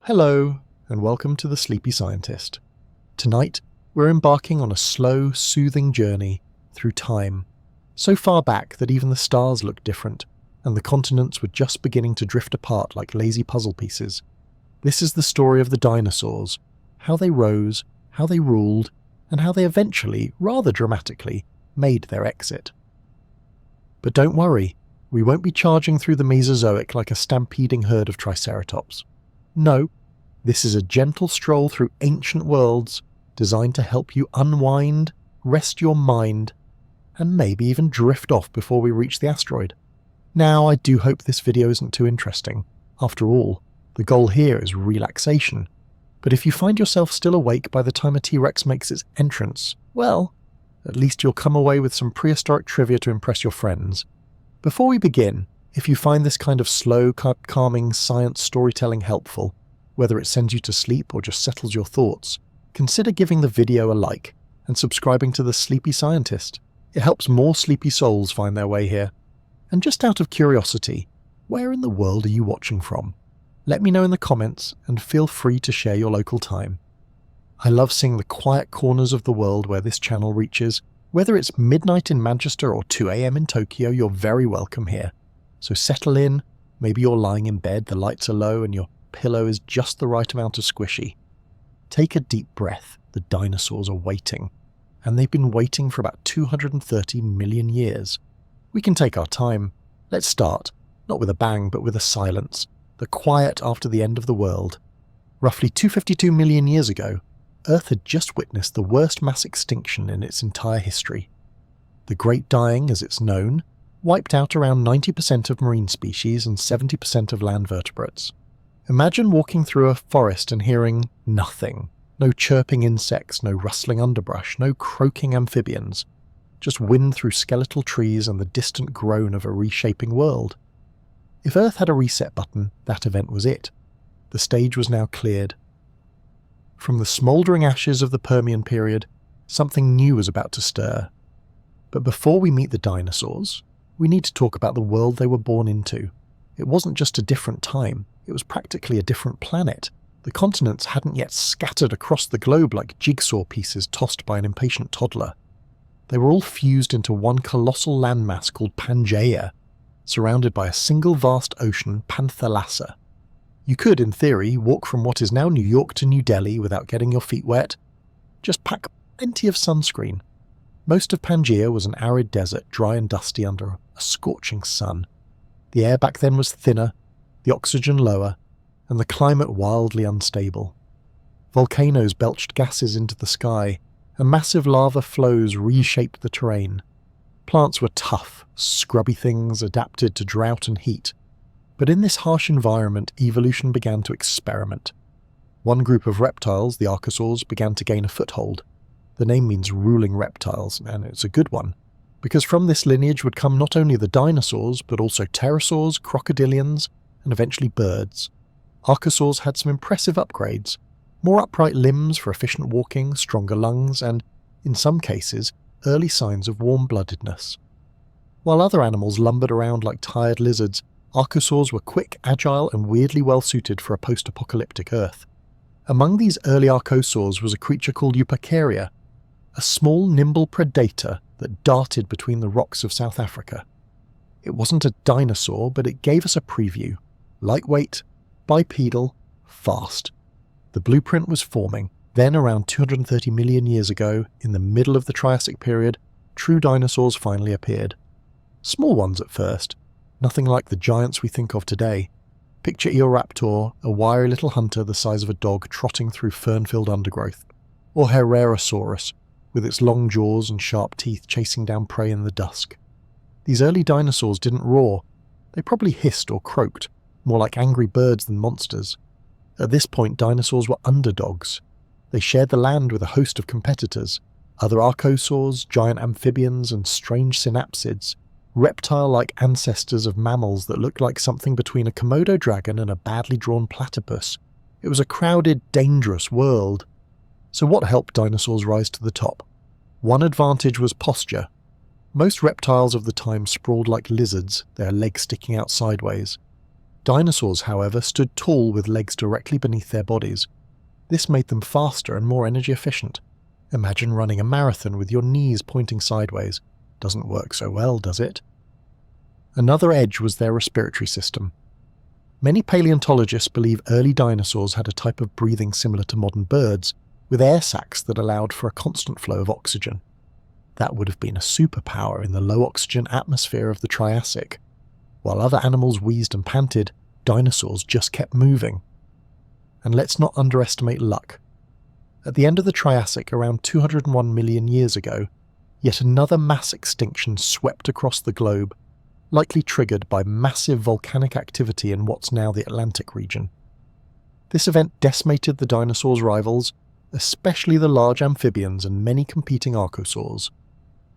Hello, and welcome to The Sleepy Scientist. Tonight, we're embarking on a slow, soothing journey through time, so far back that even the stars look different, and the continents were just beginning to drift apart like lazy puzzle pieces. This is the story of the dinosaurs, how they rose, how they ruled, and how they eventually, rather dramatically, made their exit. But don't worry, we won't be charging through the Mesozoic like a stampeding herd of Triceratops. No, this is a gentle stroll through ancient worlds designed to help you unwind, rest your mind, and maybe even drift off before we reach the asteroid. Now, I do hope this video isn't too interesting. After all, the goal here is relaxation. But if you find yourself still awake by the time a T-Rex makes its entrance, well, at least you'll come away with some prehistoric trivia to impress your friends. Before we begin, if you find this kind of slow, calming science storytelling helpful, whether it sends you to sleep or just settles your thoughts, consider giving the video a like and subscribing to The Sleepy Scientist. It helps more sleepy souls find their way here. And just out of curiosity, where in the world are you watching from? Let me know in the comments and feel free to share your local time. I love seeing the quiet corners of the world where this channel reaches. Whether it's midnight in Manchester or 2 AM in Tokyo, you're very welcome here. So settle in, maybe you're lying in bed, the lights are low and your pillow is just the right amount of squishy. Take a deep breath, the dinosaurs are waiting. And they've been waiting for about 230 million years. We can take our time. Let's start, not with a bang but with a silence, the quiet after the end of the world. Roughly 252 million years ago, Earth had just witnessed the worst mass extinction in its entire history. The Great Dying, as it's known, wiped out around 90% of marine species and 70% of land vertebrates. Imagine walking through a forest and hearing nothing. No chirping insects, no rustling underbrush, no croaking amphibians. Just wind through skeletal trees and the distant groan of a reshaping world. If Earth had a reset button, that event was it. The stage was now cleared. From the smouldering ashes of the Permian period, something new was about to stir. But before we meet the dinosaurs, we need to talk about the world they were born into. It wasn't just a different time, it was practically a different planet. The continents hadn't yet scattered across the globe like jigsaw pieces tossed by an impatient toddler. They were all fused into one colossal landmass called Pangaea, surrounded by a single vast ocean, Panthalassa. You could, in theory, walk from what is now New York to New Delhi without getting your feet wet. Just pack plenty of sunscreen. Most of Pangaea was an arid desert, dry and dusty under a scorching sun. The air back then was thinner, the oxygen lower, and the climate wildly unstable. Volcanoes belched gases into the sky, and massive lava flows reshaped the terrain. Plants were tough, scrubby things adapted to drought and heat. But in this harsh environment, evolution began to experiment. One group of reptiles, the archosaurs, began to gain a foothold. The name means ruling reptiles, and it's a good one, because from this lineage would come not only the dinosaurs, but also pterosaurs, crocodilians, and eventually birds. Archosaurs had some impressive upgrades, more upright limbs for efficient walking, stronger lungs, and, in some cases, early signs of warm-bloodedness. While other animals lumbered around like tired lizards, archosaurs were quick, agile, and weirdly well-suited for a post-apocalyptic Earth. Among these early archosaurs was a creature called Eupacaria, a small, nimble predator that darted between the rocks of South Africa. It wasn't a dinosaur, but it gave us a preview. Lightweight, bipedal, fast. The blueprint was forming. Then, around 230 million years ago, in the middle of the Triassic period, true dinosaurs finally appeared. Small ones at first, nothing like the giants we think of today. Picture Eoraptor, a wiry little hunter the size of a dog trotting through fern-filled undergrowth. Or Herrerasaurus, with its long jaws and sharp teeth chasing down prey in the dusk. These early dinosaurs didn't roar. They probably hissed or croaked, more like angry birds than monsters. At this point, dinosaurs were underdogs. They shared the land with a host of competitors, other archosaurs, giant amphibians, and strange synapsids, reptile-like ancestors of mammals that looked like something between a Komodo dragon and a badly drawn platypus. It was a crowded, dangerous world. So what helped dinosaurs rise to the top? One advantage was posture. Most reptiles of the time sprawled like lizards, their legs sticking out sideways. Dinosaurs, however, stood tall with legs directly beneath their bodies. This made them faster and more energy efficient. Imagine running a marathon with your knees pointing sideways. Doesn't work so well, does it? Another edge was their respiratory system. Many paleontologists believe early dinosaurs had a type of breathing similar to modern birds, with air sacs that allowed for a constant flow of oxygen. That would have been a superpower in the low-oxygen atmosphere of the Triassic. While other animals wheezed and panted, dinosaurs just kept moving. And let's not underestimate luck. At the end of the Triassic, around 201 million years ago, yet another mass extinction swept across the globe, likely triggered by massive volcanic activity in what's now the Atlantic region. This event decimated the dinosaurs' rivals, especially the large amphibians and many competing archosaurs.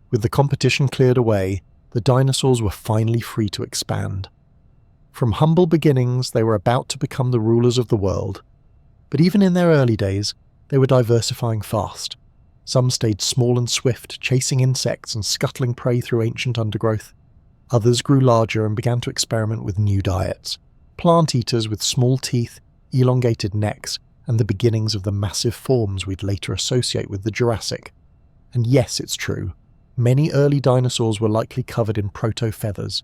With the competition cleared away, the dinosaurs were finally free to expand. From humble beginnings, they were about to become the rulers of the world. But even in their early days, they were diversifying fast. Some stayed small and swift, chasing insects and scuttling prey through ancient undergrowth. Others grew larger and began to experiment with new diets. Plant eaters with small teeth, elongated necks, and the beginnings of the massive forms we'd later associate with the Jurassic. And yes, it's true. Many early dinosaurs were likely covered in proto-feathers.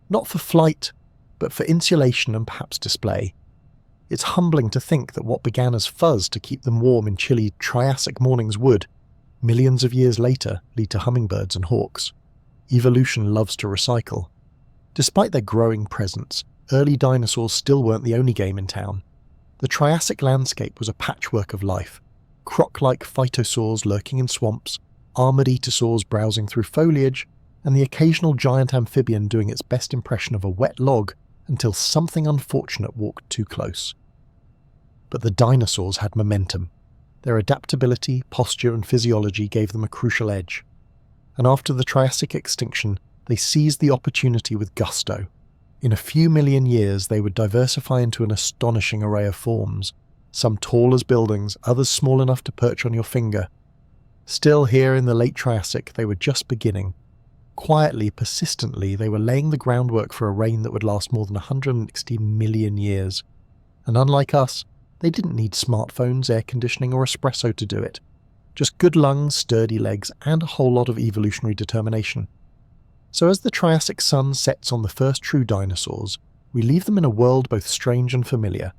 Not for flight, but for insulation and perhaps display. It's humbling to think that what began as fuzz to keep them warm in chilly Triassic mornings would, millions of years later, lead to hummingbirds and hawks. Evolution loves to recycle. Despite their growing presence, early dinosaurs still weren't the only game in town. The Triassic landscape was a patchwork of life. Croc-like phytosaurs lurking in swamps, armoured etosaurs browsing through foliage, and the occasional giant amphibian doing its best impression of a wet log until something unfortunate walked too close. But the dinosaurs had momentum. Their adaptability, posture, and physiology gave them a crucial edge. And after the Triassic extinction, they seized the opportunity with gusto. In a few million years, they would diversify into an astonishing array of forms, some tall as buildings, others small enough to perch on your finger. Still, here in the late Triassic, they were just beginning. Quietly, persistently, they were laying the groundwork for a reign that would last more than 160 million years. And unlike us, they didn't need smartphones, air conditioning, or espresso to do it. Just good lungs, sturdy legs, and a whole lot of evolutionary determination. So as the Triassic sun sets on the first true dinosaurs, we leave them in a world both strange and familiar.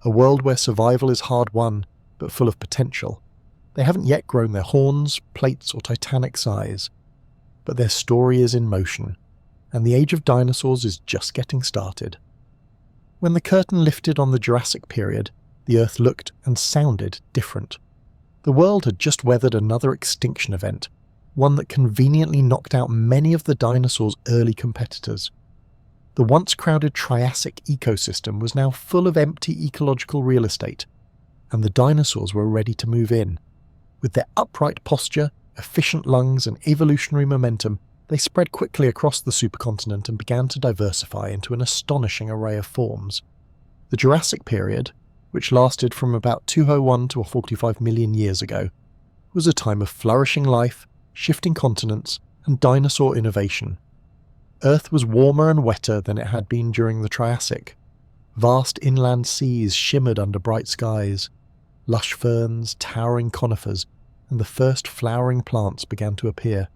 A world where survival is hard-won, but full of potential. They haven't yet grown their horns, plates, or titanic size. But their story is in motion, and the age of dinosaurs is just getting started. When the curtain lifted on the Jurassic period, the Earth looked and sounded different. The world had just weathered another extinction event, one that conveniently knocked out many of the dinosaurs' early competitors. The once crowded Triassic ecosystem was now full of empty ecological real estate, and the dinosaurs were ready to move in. With their upright posture, efficient lungs, and evolutionary momentum, they spread quickly across the supercontinent and began to diversify into an astonishing array of forms. The Jurassic period, which lasted from about 201 to 45 million years ago, was a time of flourishing life, shifting continents, and dinosaur innovation. Earth was warmer and wetter than it had been during the Triassic. Vast inland seas shimmered under bright skies. Lush ferns, towering conifers, and the first flowering plants began to appear,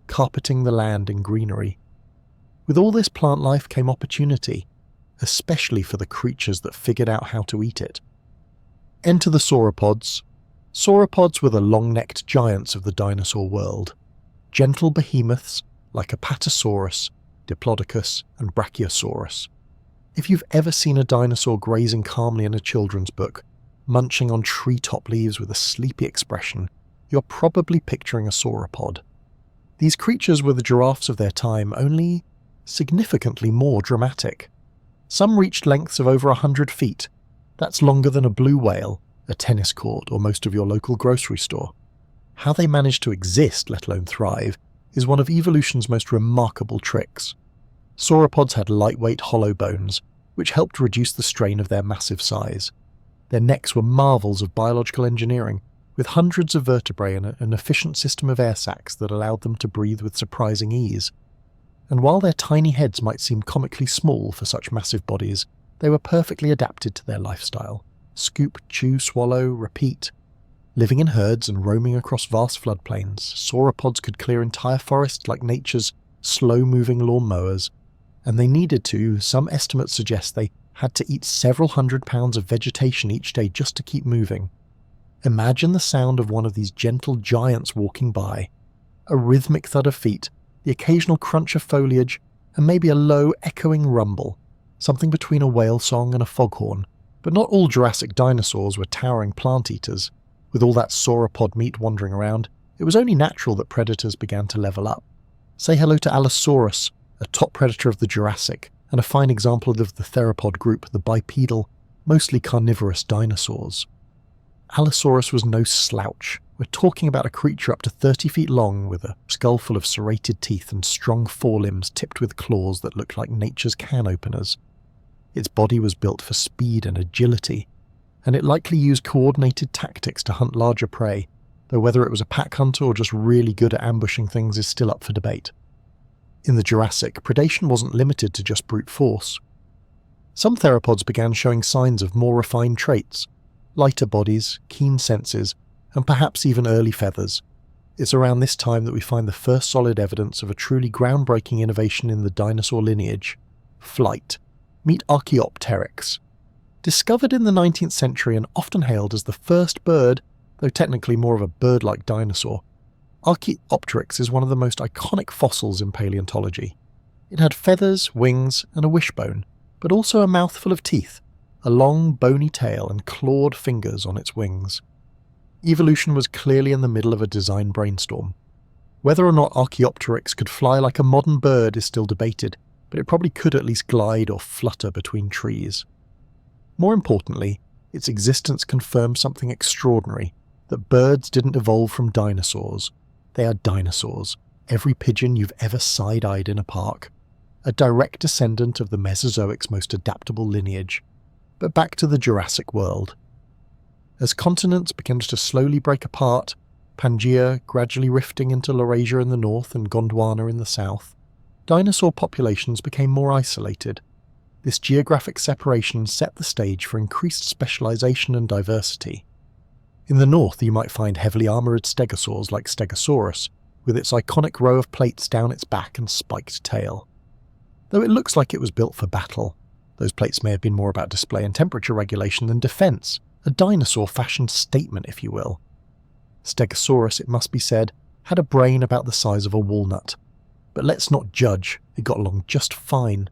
carpeting the land in greenery. With all this plant life came opportunity, especially for the creatures that figured out how to eat it. Enter the sauropods. Sauropods were the long-necked giants of the dinosaur world. Gentle behemoths like Apatosaurus, Diplodocus, and Brachiosaurus. If you've ever seen a dinosaur grazing calmly in a children's book, munching on treetop leaves with a sleepy expression, you're probably picturing a sauropod. These creatures were the giraffes of their time, only significantly more dramatic. Some reached lengths of over 100 feet. That's longer than a blue whale, a tennis court, or most of your local grocery store. How they managed to exist, let alone thrive, is one of evolution's most remarkable tricks. Sauropods had lightweight hollow bones, which helped reduce the strain of their massive size. Their necks were marvels of biological engineering, with hundreds of vertebrae and an efficient system of air sacs that allowed them to breathe with surprising ease. And while their tiny heads might seem comically small for such massive bodies, They were perfectly adapted to their lifestyle. Scoop, chew, swallow, repeat. Living in herds and roaming across vast floodplains, sauropods could clear entire forests like nature's slow-moving lawnmowers, and they needed to. Some estimates suggest they had to eat several hundred pounds of vegetation each day just to keep moving. Imagine the sound of one of these gentle giants walking by. A rhythmic thud of feet, the occasional crunch of foliage, and maybe a low, echoing rumble, something between a whale song and a foghorn. But not all Jurassic dinosaurs were towering plant-eaters. With all that sauropod meat wandering around, it was only natural that predators began to level up. Say hello to Allosaurus, a top predator of the Jurassic, and a fine example of the theropod group, the bipedal, mostly carnivorous dinosaurs. Allosaurus was no slouch. We're talking about a creature up to 30 feet long with a skull full of serrated teeth and strong forelimbs tipped with claws that looked like nature's can openers. Its body was built for speed and agility, and it likely used coordinated tactics to hunt larger prey, though whether it was a pack hunter or just really good at ambushing things is still up for debate. In the Jurassic, predation wasn't limited to just brute force. Some theropods began showing signs of more refined traits, lighter bodies, keen senses, and perhaps even early feathers. It's around this time that we find the first solid evidence of a truly groundbreaking innovation in the dinosaur lineage: flight. Meet Archaeopteryx. Discovered in the 19th century and often hailed as the first bird, though technically more of a bird-like dinosaur, Archaeopteryx is one of the most iconic fossils in paleontology. It had feathers, wings, and a wishbone, but also a mouthful of teeth, a long, bony tail, and clawed fingers on its wings. Evolution was clearly in the middle of a design brainstorm. Whether or not Archaeopteryx could fly like a modern bird is still debated, but it probably could at least glide or flutter between trees. More importantly, its existence confirms something extraordinary, that birds didn't evolve from dinosaurs. They are dinosaurs, every pigeon you've ever side-eyed in a park, a direct descendant of the Mesozoic's most adaptable lineage. But back to the Jurassic world. As continents began to slowly break apart, Pangaea gradually rifting into Laurasia in the north and Gondwana in the south, dinosaur populations became more isolated. This geographic separation set the stage for increased specialization and diversity. In the north you might find heavily armoured stegosaurs like Stegosaurus, with its iconic row of plates down its back and spiked tail. Though it looks like it was built for battle, those plates may have been more about display and temperature regulation than defence, a dinosaur-fashioned statement if you will. Stegosaurus, it must be said, had a brain about the size of a walnut. But let's not judge, it got along just fine.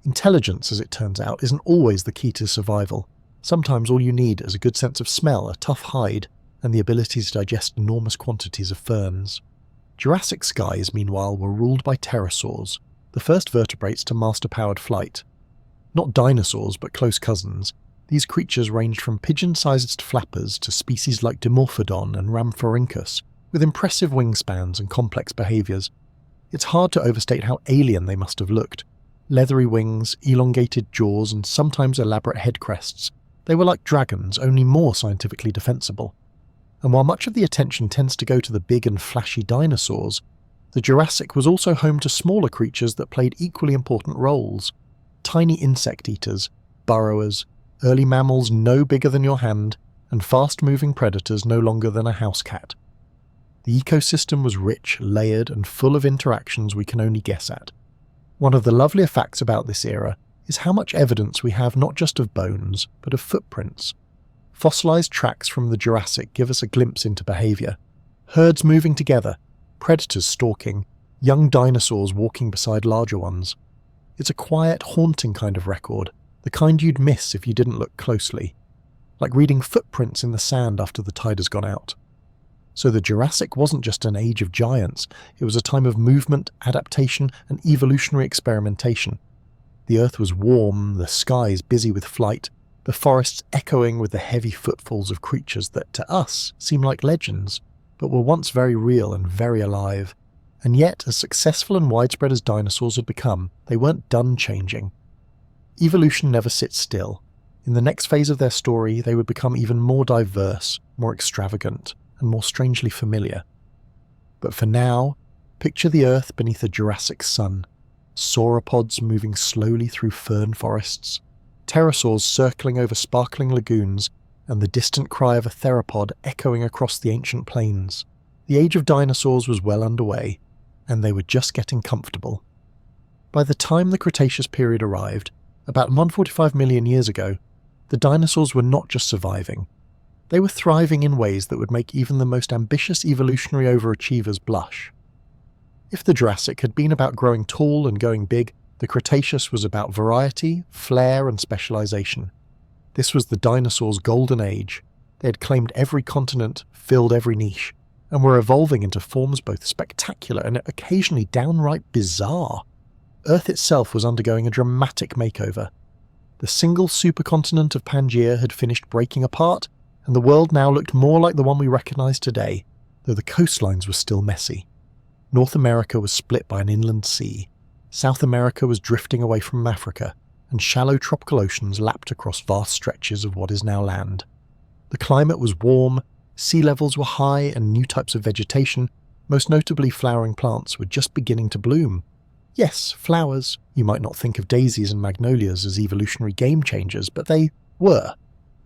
Intelligence, as it turns out, isn't always the key to survival. Sometimes all you need is a good sense of smell, a tough hide, and the ability to digest enormous quantities of ferns. Jurassic skies, meanwhile, were ruled by pterosaurs, the first vertebrates to master powered flight. Not dinosaurs, but close cousins, these creatures ranged from pigeon-sized flappers to species like Dimorphodon and Rhamphorhynchus, with impressive wingspans and complex behaviours. It's hard to overstate how alien they must have looked. Leathery wings, elongated jaws, and sometimes elaborate head crests. They were like dragons, only more scientifically defensible. And while much of the attention tends to go to the big and flashy dinosaurs, the Jurassic was also home to smaller creatures that played equally important roles. Tiny insect eaters, burrowers, early mammals no bigger than your hand, and fast-moving predators no longer than a house cat. The ecosystem was rich, layered, and full of interactions we can only guess at. One of the lovelier facts about this era is how much evidence we have not just of bones, but of footprints. Fossilized tracks from the Jurassic give us a glimpse into behaviour. Herds moving together, predators stalking, young dinosaurs walking beside larger ones. It's a quiet, haunting kind of record, the kind you'd miss if you didn't look closely. Like reading footprints in the sand after the tide has gone out. So the Jurassic wasn't just an age of giants, it was a time of movement, adaptation, and evolutionary experimentation. The earth was warm, the skies busy with flight, the forests echoing with the heavy footfalls of creatures that, to us, seem like legends, but were once very real and very alive. And yet, as successful and widespread as dinosaurs had become, they weren't done changing. Evolution never sits still. In the next phase of their story, they would become even more diverse, more extravagant, and more strangely familiar. But for now, picture the Earth beneath a Jurassic sun, sauropods moving slowly through fern forests, pterosaurs circling over sparkling lagoons, and the distant cry of a theropod echoing across the ancient plains. The age of dinosaurs was well underway, and they were just getting comfortable. By the time the Cretaceous period arrived, about 145 million years ago, the dinosaurs were not just surviving. They were thriving in ways that would make even the most ambitious evolutionary overachievers blush. If the Jurassic had been about growing tall and going big, the Cretaceous was about variety, flair, and specialization. This was the dinosaurs' golden age. They had claimed every continent, filled every niche, and were evolving into forms both spectacular and occasionally downright bizarre. Earth itself was undergoing a dramatic makeover. The single supercontinent of Pangaea had finished breaking apart, and the world now looked more like the one we recognize today, though the coastlines were still messy. North America was split by an inland sea. South America was drifting away from Africa, and shallow tropical oceans lapped across vast stretches of what is now land. The climate was warm, sea levels were high, and new types of vegetation, most notably flowering plants, were just beginning to bloom. Yes, flowers. You might not think of daisies and magnolias as evolutionary game changers, but they were.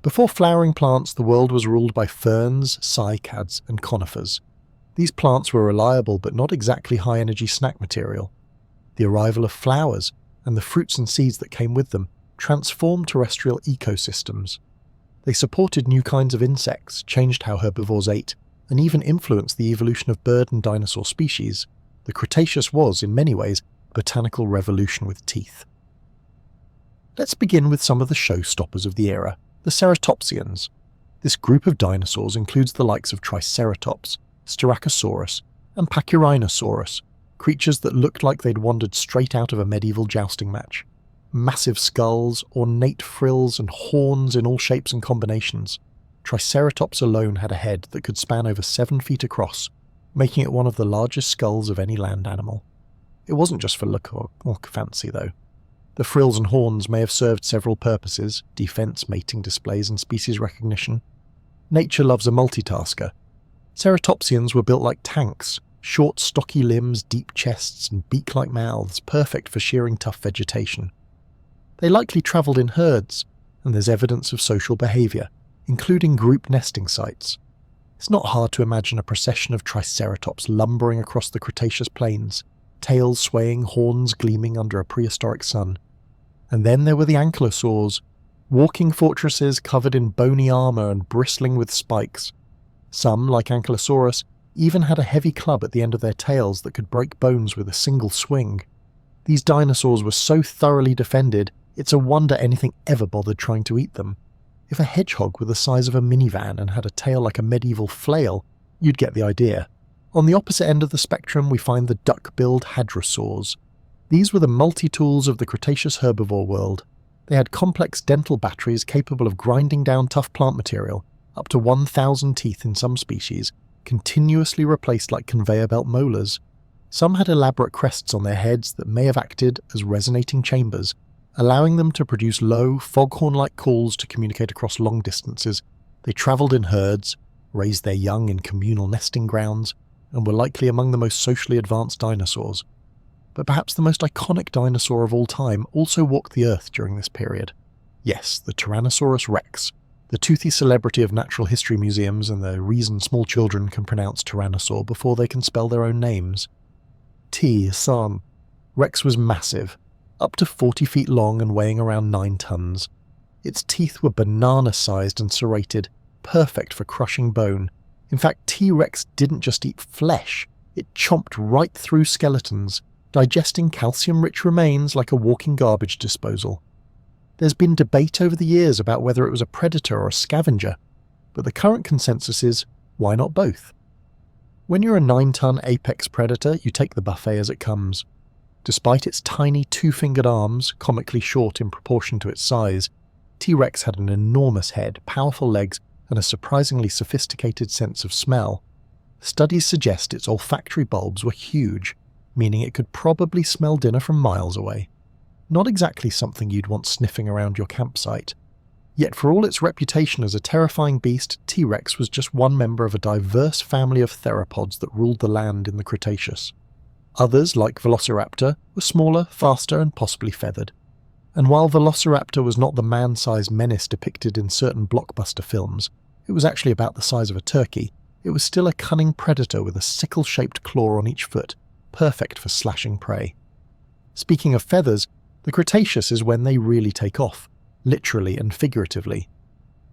Before flowering plants, the world was ruled by ferns, cycads, and conifers. These plants were reliable but not exactly high-energy snack material. The arrival of flowers, and the fruits and seeds that came with them, transformed terrestrial ecosystems. They supported new kinds of insects, changed how herbivores ate, and even influenced the evolution of bird and dinosaur species. The Cretaceous was, in many ways, a botanical revolution with teeth. Let's begin with some of the showstoppers of the era, the ceratopsians. This group of dinosaurs includes the likes of Triceratops, Styracosaurus, and Pachyrhinosaurus, creatures that looked like they'd wandered straight out of a medieval jousting match. Massive skulls, ornate frills, and horns in all shapes and combinations. Triceratops alone had a head that could span over 7 feet across, making it one of the largest skulls of any land animal. It wasn't just for look or fancy, though. The frills and horns may have served several purposes: defense, mating displays, and species recognition. Nature loves a multitasker. Ceratopsians were built like tanks, short, stocky limbs, deep chests, and beak-like mouths, perfect for shearing tough vegetation. They likely travelled in herds, and there's evidence of social behaviour, including group nesting sites. It's not hard to imagine a procession of Triceratops lumbering across the Cretaceous plains, tails swaying, horns gleaming under a prehistoric sun. And then there were the ankylosaurs, walking fortresses covered in bony armour and bristling with spikes. Some, like Ankylosaurus, even had a heavy club at the end of their tails that could break bones with a single swing. These dinosaurs were so thoroughly defended, it's a wonder anything ever bothered trying to eat them. If a hedgehog were the size of a minivan and had a tail like a medieval flail, you'd get the idea. On the opposite end of the spectrum, we find the duck-billed hadrosaurs. These were the multi-tools of the Cretaceous herbivore world. They had complex dental batteries capable of grinding down tough plant material, up to 1,000 teeth in some species, continuously replaced like conveyor belt molars. Some had elaborate crests on their heads that may have acted as resonating chambers, allowing them to produce low, foghorn-like calls to communicate across long distances. They travelled in herds, raised their young in communal nesting grounds, and were likely among the most socially advanced dinosaurs. But perhaps the most iconic dinosaur of all time also walked the Earth during this period. Yes, the Tyrannosaurus rex, the toothy celebrity of natural history museums and the reason small children can pronounce tyrannosaur before they can spell their own names. San. Rex was massive, up to 40 feet long and weighing around 9 tons. Its teeth were banana-sized and serrated, perfect for crushing bone. In fact, T-Rex didn't just eat flesh, it chomped right through skeletons, digesting calcium-rich remains like a walking garbage disposal. There's been debate over the years about whether it was a predator or a scavenger, but the current consensus is, why not both? When you're a 9-ton apex predator, you take the buffet as it comes. Despite its tiny 2-fingered arms, comically short in proportion to its size, T-Rex had an enormous head, powerful legs, and a surprisingly sophisticated sense of smell. Studies suggest its olfactory bulbs were huge, meaning it could probably smell dinner from miles away. Not exactly something you'd want sniffing around your campsite. Yet for all its reputation as a terrifying beast, T-Rex was just one member of a diverse family of theropods that ruled the land in the Cretaceous. Others, like Velociraptor, were smaller, faster, and possibly feathered. And while Velociraptor was not the man-sized menace depicted in certain blockbuster films, it was actually about the size of a turkey, it was still a cunning predator with a sickle-shaped claw on each foot, perfect for slashing prey. Speaking of feathers, the Cretaceous is when they really take off, literally and figuratively.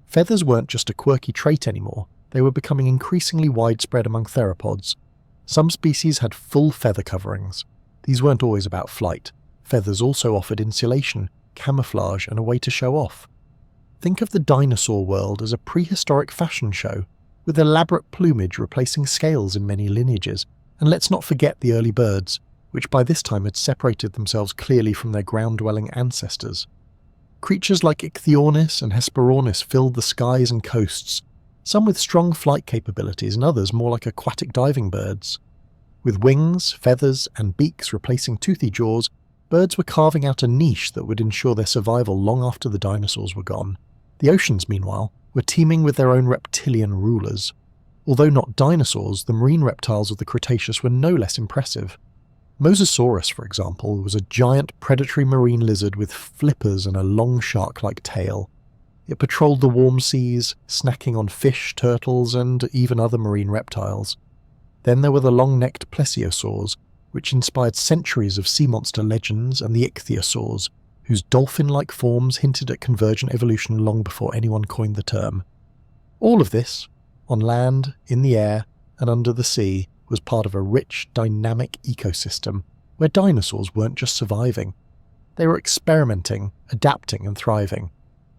Feathers weren't just a quirky trait anymore, they were becoming increasingly widespread among theropods. Some species had full feather coverings. These weren't always about flight. Feathers also offered insulation, camouflage, and a way to show off. Think of the dinosaur world as a prehistoric fashion show, with elaborate plumage replacing scales in many lineages, and let's not forget the early birds, which by this time had separated themselves clearly from their ground-dwelling ancestors. Creatures like Ichthyornis and Hesperornis filled the skies and coasts, some with strong flight capabilities and others more like aquatic diving birds. With wings, feathers, and beaks replacing toothy jaws, birds were carving out a niche that would ensure their survival long after the dinosaurs were gone. The oceans, meanwhile, were teeming with their own reptilian rulers. Although not dinosaurs, the marine reptiles of the Cretaceous were no less impressive. Mosasaurus, for example, was a giant predatory marine lizard with flippers and a long shark-like tail. It patrolled the warm seas, snacking on fish, turtles, and even other marine reptiles. Then there were the long-necked plesiosaurs, which inspired centuries of sea monster legends, and the ichthyosaurs, whose dolphin-like forms hinted at convergent evolution long before anyone coined the term. All of this, on land, in the air, and under the sea, was part of a rich, dynamic ecosystem where dinosaurs weren't just surviving. They were experimenting, adapting, and thriving.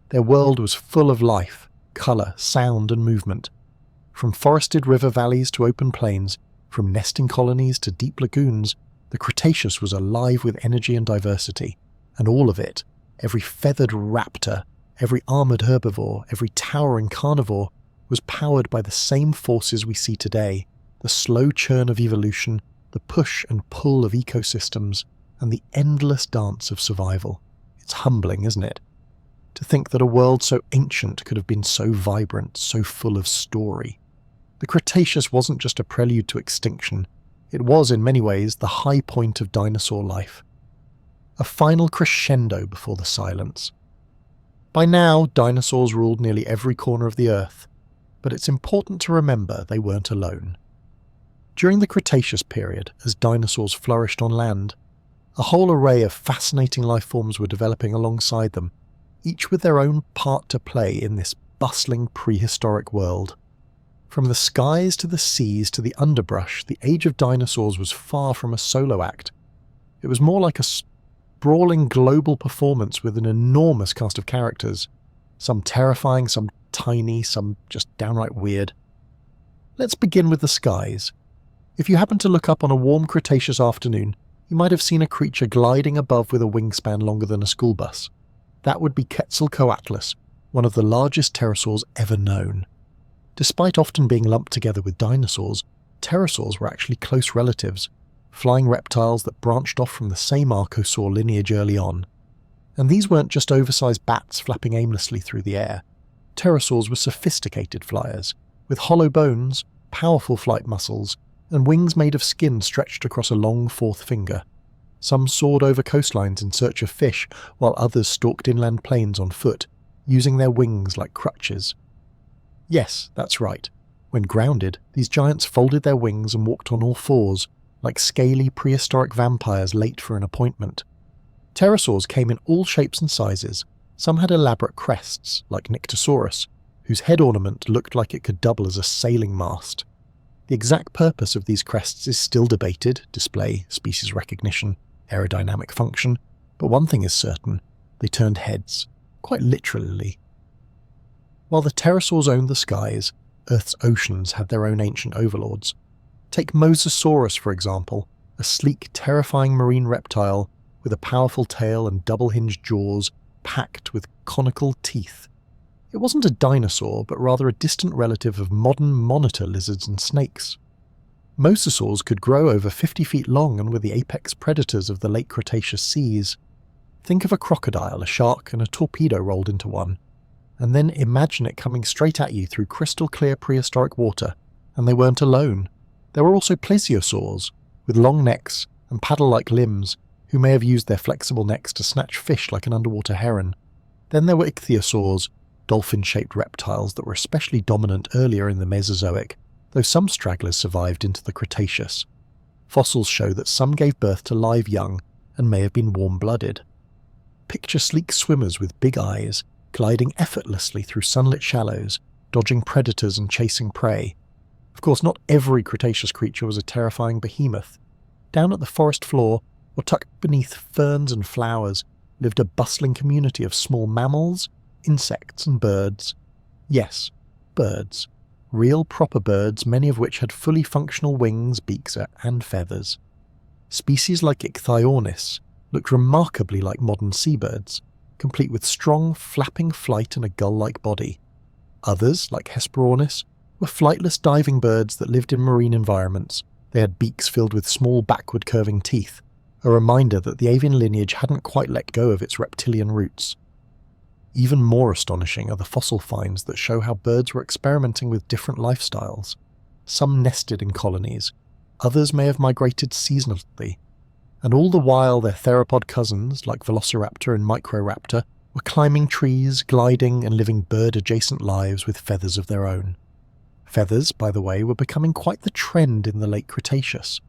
Their world was full of life, colour, sound, and movement. From forested river valleys to open plains, from nesting colonies to deep lagoons, the Cretaceous was alive with energy and diversity. And all of it, every feathered raptor, every armoured herbivore, every towering carnivore, was powered by the same forces we see today: the slow churn of evolution, the push and pull of ecosystems, and the endless dance of survival. It's humbling, isn't it? To think that a world so ancient could have been so vibrant, so full of story. The Cretaceous wasn't just a prelude to extinction, it was in many ways the high point of dinosaur life. A final crescendo before the silence. By now, dinosaurs ruled nearly every corner of the Earth, but it's important to remember they weren't alone. During the Cretaceous period, as dinosaurs flourished on land, a whole array of fascinating life forms were developing alongside them, each with their own part to play in this bustling prehistoric world. From the skies to the seas to the underbrush, the age of dinosaurs was far from a solo act. It was more like a sprawling global performance with an enormous cast of characters, some terrifying, some tiny, some just downright weird. Let's begin with the skies. If you happen to look up on a warm Cretaceous afternoon, you might have seen a creature gliding above with a wingspan longer than a school bus. That would be Quetzalcoatlus, one of the largest pterosaurs ever known. Despite often being lumped together with dinosaurs, pterosaurs were actually close relatives, flying reptiles that branched off from the same archosaur lineage early on. And these weren't just oversized bats flapping aimlessly through the air. Pterosaurs were sophisticated flyers, with hollow bones, powerful flight muscles, and wings made of skin stretched across a long fourth finger. Some soared over coastlines in search of fish, while others stalked inland plains on foot, using their wings like crutches. Yes, that's right. When grounded, these giants folded their wings and walked on all fours, like scaly prehistoric vampires late for an appointment. Pterosaurs came in all shapes and sizes. Some had elaborate crests, like Nyctosaurus, whose head ornament looked like it could double as a sailing mast. The exact purpose of these crests is still debated: display, species recognition, aerodynamic function, but one thing is certain: they turned heads, quite literally. While the pterosaurs owned the skies, Earth's oceans had their own ancient overlords. Take Mosasaurus, for example, a sleek, terrifying marine reptile with a powerful tail and double-hinged jaws packed with conical teeth. It wasn't a dinosaur, but rather a distant relative of modern monitor lizards and snakes. Mosasaurs could grow over 50 feet long and were the apex predators of the late Cretaceous seas. Think of a crocodile, a shark, and a torpedo rolled into one. And then imagine it coming straight at you through crystal-clear prehistoric water. And they weren't alone. There were also plesiosaurs, with long necks and paddle-like limbs, who may have used their flexible necks to snatch fish like an underwater heron. Then there were ichthyosaurs, dolphin-shaped reptiles that were especially dominant earlier in the Mesozoic, though some stragglers survived into the Cretaceous. Fossils show that some gave birth to live young and may have been warm-blooded. Picture sleek swimmers with big eyes, gliding effortlessly through sunlit shallows, dodging predators and chasing prey. Of course, not every Cretaceous creature was a terrifying behemoth. Down at the forest floor, or tucked beneath ferns and flowers, lived a bustling community of small mammals, insects and birds. Yes, birds. Real proper birds, many of which had fully functional wings, beaks and feathers. Species like Ichthyornis looked remarkably like modern seabirds, complete with strong, flapping flight and a gull-like body. Others, like Hesperornis, were flightless diving birds that lived in marine environments. They had beaks filled with small backward-curving teeth, a reminder that the avian lineage hadn't quite let go of its reptilian roots. Even more astonishing are the fossil finds that show how birds were experimenting with different lifestyles. Some nested in colonies, others may have migrated seasonally, and all the while their theropod cousins, like Velociraptor and Microraptor, were climbing trees, gliding and living bird-adjacent lives with feathers of their own. Feathers, by the way, were becoming quite the trend in the late Cretaceous.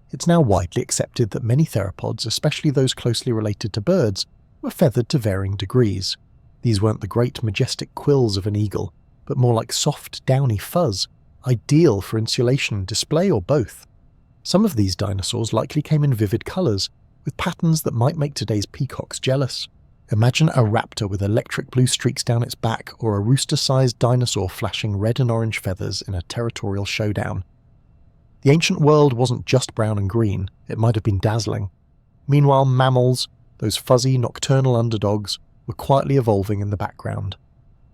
It's now widely accepted that many theropods, especially those closely related to birds, were feathered to varying degrees. These weren't the great majestic quills of an eagle, but more like soft, downy fuzz, ideal for insulation, display, or both. Some of these dinosaurs likely came in vivid colours, with patterns that might make today's peacocks jealous. Imagine a raptor with electric blue streaks down its back, or a rooster-sized dinosaur flashing red and orange feathers in a territorial showdown. The ancient world wasn't just brown and green, it might have been dazzling. Meanwhile, mammals, those fuzzy, nocturnal underdogs, were quietly evolving in the background.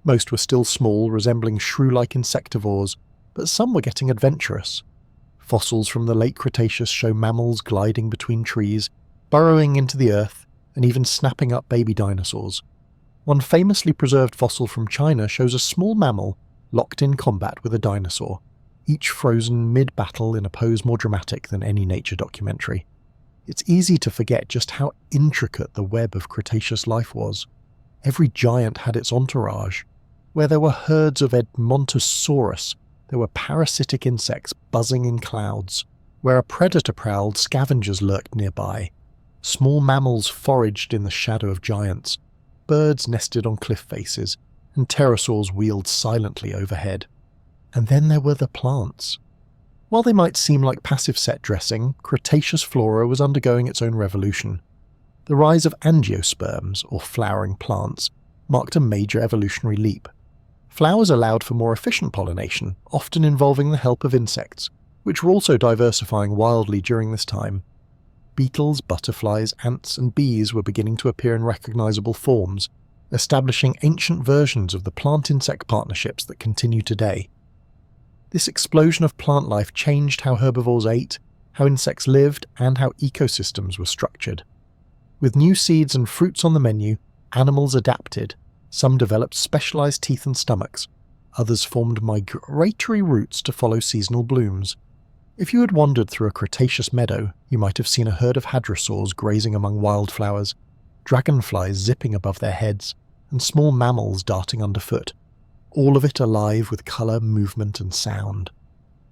Most were still small, resembling shrew-like insectivores, but some were getting adventurous. Fossils from the late Cretaceous show mammals gliding between trees, burrowing into the earth, and even snapping up baby dinosaurs. One famously preserved fossil from China shows a small mammal locked in combat with a dinosaur, each frozen mid-battle in a pose more dramatic than any nature documentary. It's easy to forget just how intricate the web of Cretaceous life was. Every giant had its entourage. Where there were herds of Edmontosaurus, there were parasitic insects buzzing in clouds. Where a predator prowled, scavengers lurked nearby. Small mammals foraged in the shadow of giants. Birds nested on cliff faces, and pterosaurs wheeled silently overhead. And then there were the plants. While they might seem like passive set dressing, Cretaceous flora was undergoing its own revolution. The rise of angiosperms, or flowering plants, marked a major evolutionary leap. Flowers allowed for more efficient pollination, often involving the help of insects, which were also diversifying wildly during this time. Beetles, butterflies, ants, and bees were beginning to appear in recognizable forms, establishing ancient versions of the plant-insect partnerships that continue today. This explosion of plant life changed how herbivores ate, how insects lived, and how ecosystems were structured. With new seeds and fruits on the menu, animals adapted. Some developed specialized teeth and stomachs. Others formed migratory routes to follow seasonal blooms. If you had wandered through a Cretaceous meadow, you might have seen a herd of hadrosaurs grazing among wildflowers, dragonflies zipping above their heads, and small mammals darting underfoot. All of it alive with colour, movement, and sound.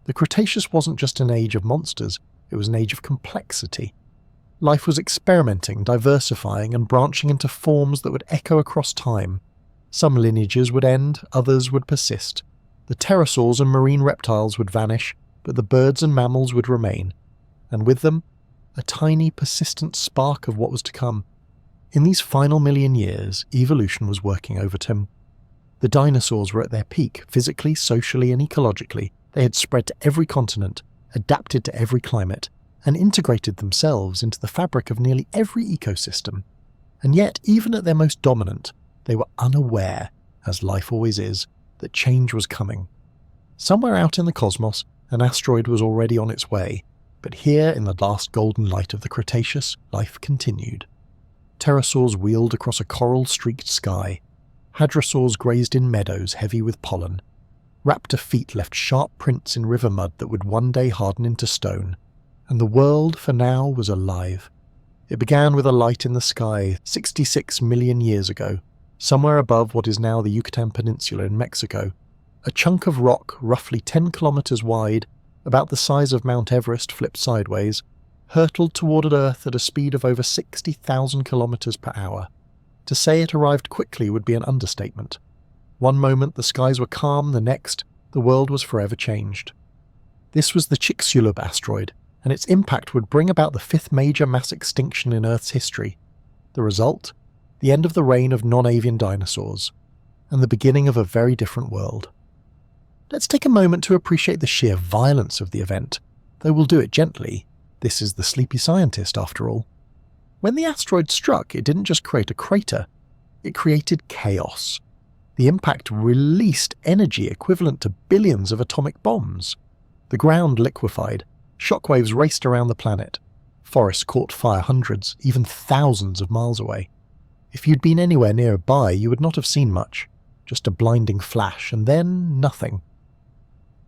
The Cretaceous wasn't just an age of monsters, it was an age of complexity. Life was experimenting, diversifying, and branching into forms that would echo across time. Some lineages would end, others would persist. The pterosaurs and marine reptiles would vanish, but the birds and mammals would remain. And with them, a tiny, persistent spark of what was to come. In these final million years, evolution was working overtime. The dinosaurs were at their peak, physically, socially, and ecologically. They had spread to every continent, adapted to every climate, and integrated themselves into the fabric of nearly every ecosystem. And yet, even at their most dominant, they were unaware, as life always is, that change was coming. Somewhere out in the cosmos, an asteroid was already on its way, but here in the last golden light of the Cretaceous, life continued. Pterosaurs wheeled across a coral-streaked sky. Hadrosaurs grazed in meadows heavy with pollen. Raptor feet left sharp prints in river mud that would one day harden into stone. And the world, for now, was alive. It began with a light in the sky 66 million years ago, somewhere above what is now the Yucatan Peninsula in Mexico. A chunk of rock roughly 10 kilometers wide, about the size of Mount Everest flipped sideways, hurtled toward Earth at a speed of over 60,000 kilometers per hour. To say it arrived quickly would be an understatement. One moment the skies were calm, the next, the world was forever changed. This was the Chicxulub asteroid, and its impact would bring about the fifth major mass extinction in Earth's history. The result? The end of the reign of non-avian dinosaurs, and the beginning of a very different world. Let's take a moment to appreciate the sheer violence of the event, though we'll do it gently. This is the Sleepy Scientist, after all. When the asteroid struck, it didn't just create a crater, it created chaos. The impact released energy equivalent to billions of atomic bombs. The ground liquefied, shockwaves raced around the planet. Forests caught fire hundreds, even thousands of miles away. If you'd been anywhere nearby, you would not have seen much, just a blinding flash, and then nothing.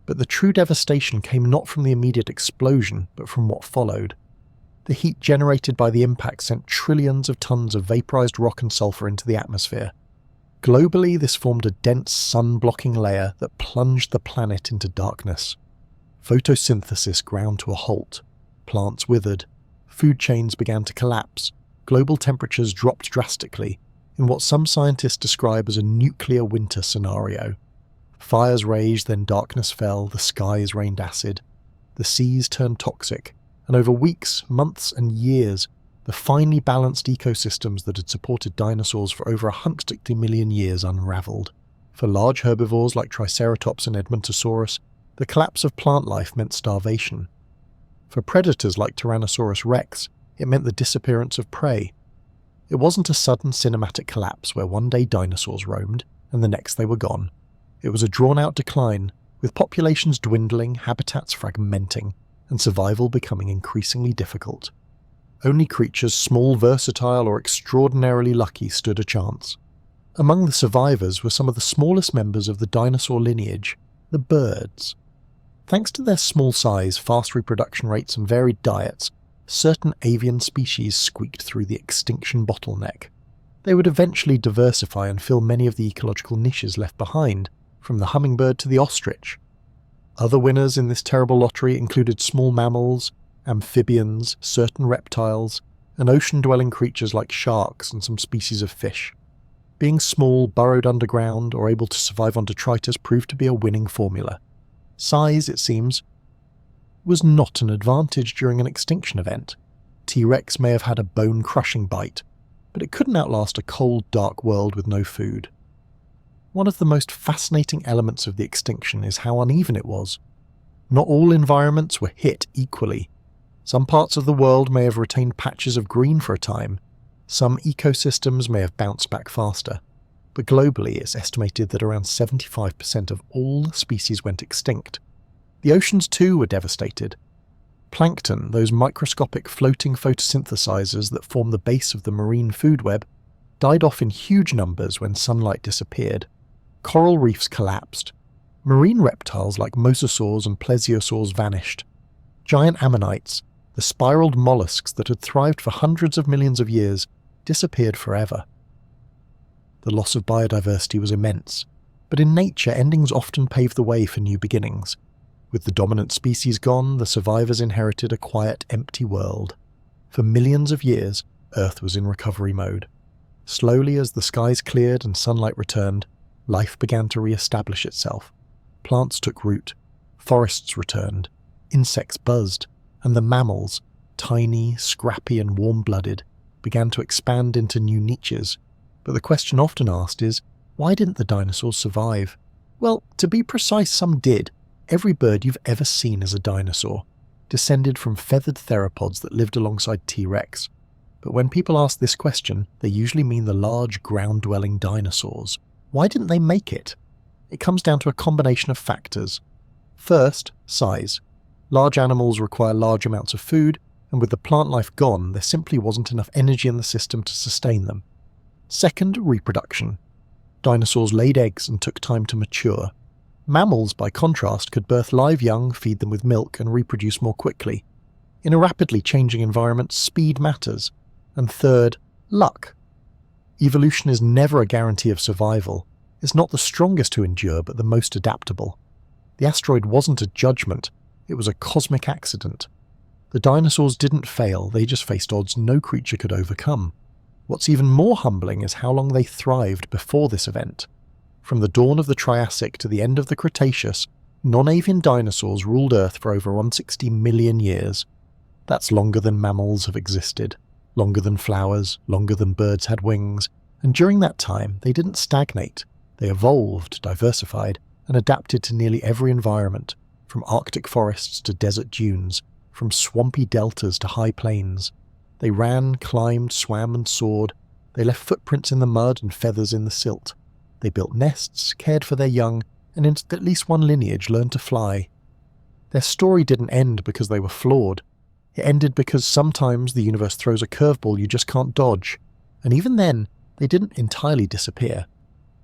But the true devastation came not from the immediate explosion, but from what followed. The heat generated by the impact sent trillions of tons of vaporized rock and sulfur into the atmosphere. Globally, this formed a dense sun-blocking layer that plunged the planet into darkness. Photosynthesis ground to a halt. Plants withered. Food chains began to collapse. Global temperatures dropped drastically, in what some scientists describe as a nuclear winter scenario. Fires raged, then darkness fell, the skies rained acid. The seas turned toxic, and over weeks, months, and years, the finely balanced ecosystems that had supported dinosaurs for over 160 million years unraveled. For large herbivores like Triceratops and Edmontosaurus, the collapse of plant life meant starvation. For predators like Tyrannosaurus rex, it meant the disappearance of prey. It wasn't a sudden cinematic collapse where one day dinosaurs roamed, and the next they were gone. It was a drawn-out decline, with populations dwindling, habitats fragmenting, and survival becoming increasingly difficult. Only creatures small, versatile, or extraordinarily lucky stood a chance. Among the survivors were some of the smallest members of the dinosaur lineage, the birds. Thanks to their small size, fast reproduction rates, and varied diets, certain avian species squeaked through the extinction bottleneck. They would eventually diversify and fill many of the ecological niches left behind, from the hummingbird to the ostrich. Other winners in this terrible lottery included small mammals, amphibians, certain reptiles, and ocean-dwelling creatures like sharks and some species of fish. Being small, burrowed underground, or able to survive on detritus proved to be a winning formula. Size, it seems, was not an advantage during an extinction event. T-Rex may have had a bone-crushing bite, but it couldn't outlast a cold, dark world with no food. One of the most fascinating elements of the extinction is how uneven it was. Not all environments were hit equally. Some parts of the world may have retained patches of green for a time. Some ecosystems may have bounced back faster. But globally, it's estimated that around 75% of all species went extinct. The oceans too were devastated. Plankton, those microscopic floating photosynthesizers that form the base of the marine food web, died off in huge numbers when sunlight disappeared. Coral reefs collapsed. Marine reptiles like mosasaurs and plesiosaurs vanished. Giant ammonites, the spiraled mollusks that had thrived for hundreds of millions of years, disappeared forever. The loss of biodiversity was immense, but in nature endings often pave the way for new beginnings. With the dominant species gone, the survivors inherited a quiet, empty world. For millions of years, Earth was in recovery mode. Slowly, as the skies cleared and sunlight returned, life began to re-establish itself. Plants took root, forests returned, insects buzzed, and the mammals, tiny, scrappy and warm-blooded, began to expand into new niches. But the question often asked is, why didn't the dinosaurs survive? Well, to be precise, some did. Every bird you've ever seen is a dinosaur, descended from feathered theropods that lived alongside T-Rex. But when people ask this question, they usually mean the large ground-dwelling dinosaurs. Why didn't they make it? It comes down to a combination of factors. First, size. Large animals require large amounts of food, and with the plant life gone, there simply wasn't enough energy in the system to sustain them. Second, reproduction. Dinosaurs laid eggs and took time to mature. Mammals, by contrast, could birth live young, feed them with milk, and reproduce more quickly. In a rapidly changing environment, speed matters. And third, luck. Evolution is never a guarantee of survival. It's not the strongest to endure, but the most adaptable. The asteroid wasn't a judgment, it was a cosmic accident. The dinosaurs didn't fail, they just faced odds no creature could overcome. What's even more humbling is how long they thrived before this event. From the dawn of the Triassic to the end of the Cretaceous, non-avian dinosaurs ruled Earth for over 160 million years. That's longer than mammals have existed, longer than flowers, longer than birds had wings, and during that time they didn't stagnate. They evolved, diversified, and adapted to nearly every environment, from Arctic forests to desert dunes, from swampy deltas to high plains. They ran, climbed, swam and soared. They left footprints in the mud and feathers in the silt. They built nests, cared for their young, and in at least one lineage learned to fly. Their story didn't end because they were flawed. It ended because sometimes the universe throws a curveball you just can't dodge. And even then, they didn't entirely disappear.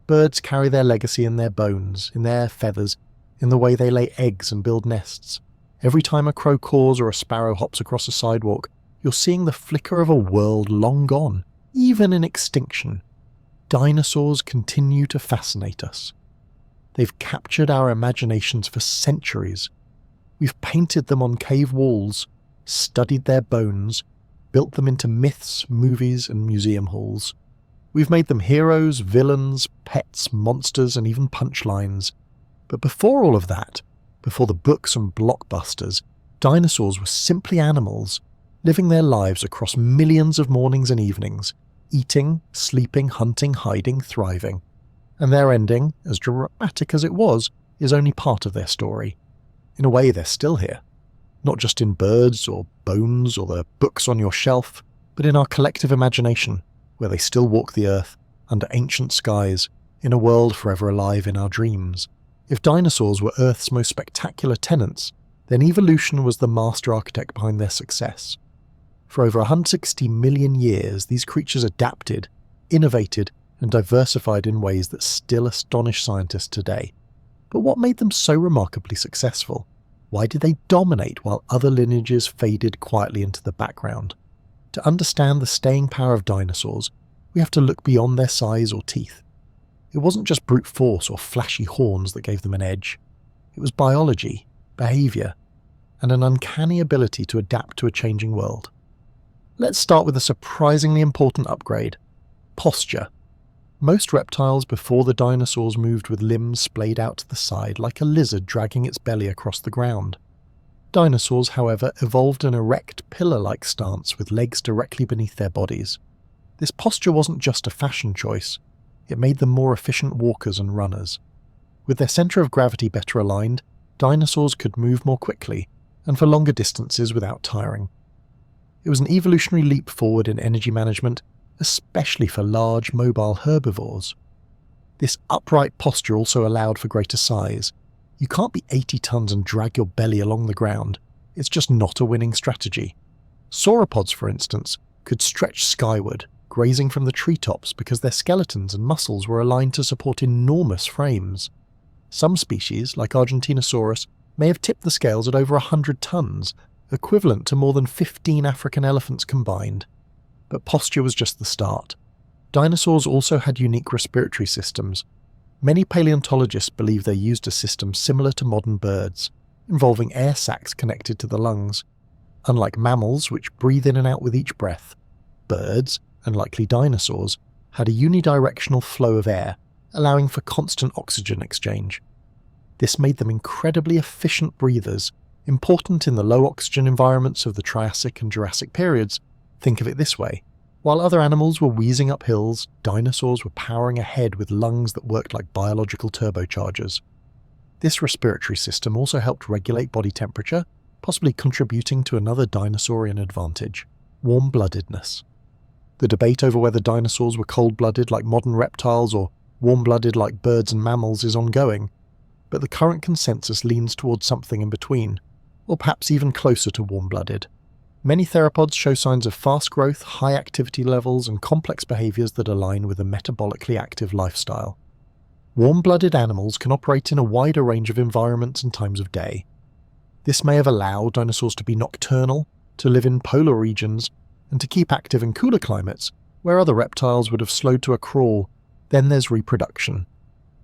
Birds carry their legacy in their bones, in their feathers, in the way they lay eggs and build nests. Every time a crow caws or a sparrow hops across a sidewalk, you're seeing the flicker of a world long gone, even in extinction. Dinosaurs continue to fascinate us. They've captured our imaginations for centuries. We've painted them on cave walls, studied their bones, built them into myths, movies, and museum halls. We've made them heroes, villains, pets, monsters, and even punchlines. But before all of that, before the books and blockbusters, dinosaurs were simply animals, living their lives across millions of mornings and evenings, eating, sleeping, hunting, hiding, thriving. And their ending, as dramatic as it was, is only part of their story. In a way, they're still here. Not just in birds or bones or the books on your shelf, but in our collective imagination, where they still walk the earth, under ancient skies, in a world forever alive in our dreams. If dinosaurs were Earth's most spectacular tenants, then evolution was the master architect behind their success. For over 160 million years, these creatures adapted, innovated, and diversified in ways that still astonish scientists today. But what made them so remarkably successful? Why did they dominate while other lineages faded quietly into the background? To understand the staying power of dinosaurs, we have to look beyond their size or teeth. It wasn't just brute force or flashy horns that gave them an edge. It was biology, behaviour, and an uncanny ability to adapt to a changing world. Let's start with a surprisingly important upgrade: posture. Most reptiles before the dinosaurs moved with limbs splayed out to the side like a lizard dragging its belly across the ground. Dinosaurs, however, evolved an erect, pillar-like stance with legs directly beneath their bodies. This posture wasn't just a fashion choice, it made them more efficient walkers and runners. With their centre of gravity better aligned, dinosaurs could move more quickly, and for longer distances without tiring. It was an evolutionary leap forward in energy management, especially for large, mobile herbivores. This upright posture also allowed for greater size. You can't be 80 tons and drag your belly along the ground. It's just not a winning strategy. Sauropods, for instance, could stretch skyward, grazing from the treetops because their skeletons and muscles were aligned to support enormous frames. Some species, like Argentinosaurus, may have tipped the scales at over 100 tons, equivalent to more than 15 African elephants combined. But posture was just the start. Dinosaurs also had unique respiratory systems. Many paleontologists believe they used a system similar to modern birds, involving air sacs connected to the lungs. Unlike mammals, which breathe in and out with each breath, birds, and likely dinosaurs, had a unidirectional flow of air, allowing for constant oxygen exchange. This made them incredibly efficient breathers, important in the low-oxygen environments of the Triassic and Jurassic periods. Think of it this way. While other animals were wheezing up hills, dinosaurs were powering ahead with lungs that worked like biological turbochargers. This respiratory system also helped regulate body temperature, possibly contributing to another dinosaurian advantage: warm-bloodedness. The debate over whether dinosaurs were cold-blooded like modern reptiles or warm-blooded like birds and mammals is ongoing, but the current consensus leans towards something in between, or perhaps even closer to warm-blooded. Many theropods show signs of fast growth, high activity levels, and complex behaviours that align with a metabolically active lifestyle. Warm-blooded animals can operate in a wider range of environments and times of day. This may have allowed dinosaurs to be nocturnal, to live in polar regions, and to keep active in cooler climates, where other reptiles would have slowed to a crawl. Then there's reproduction.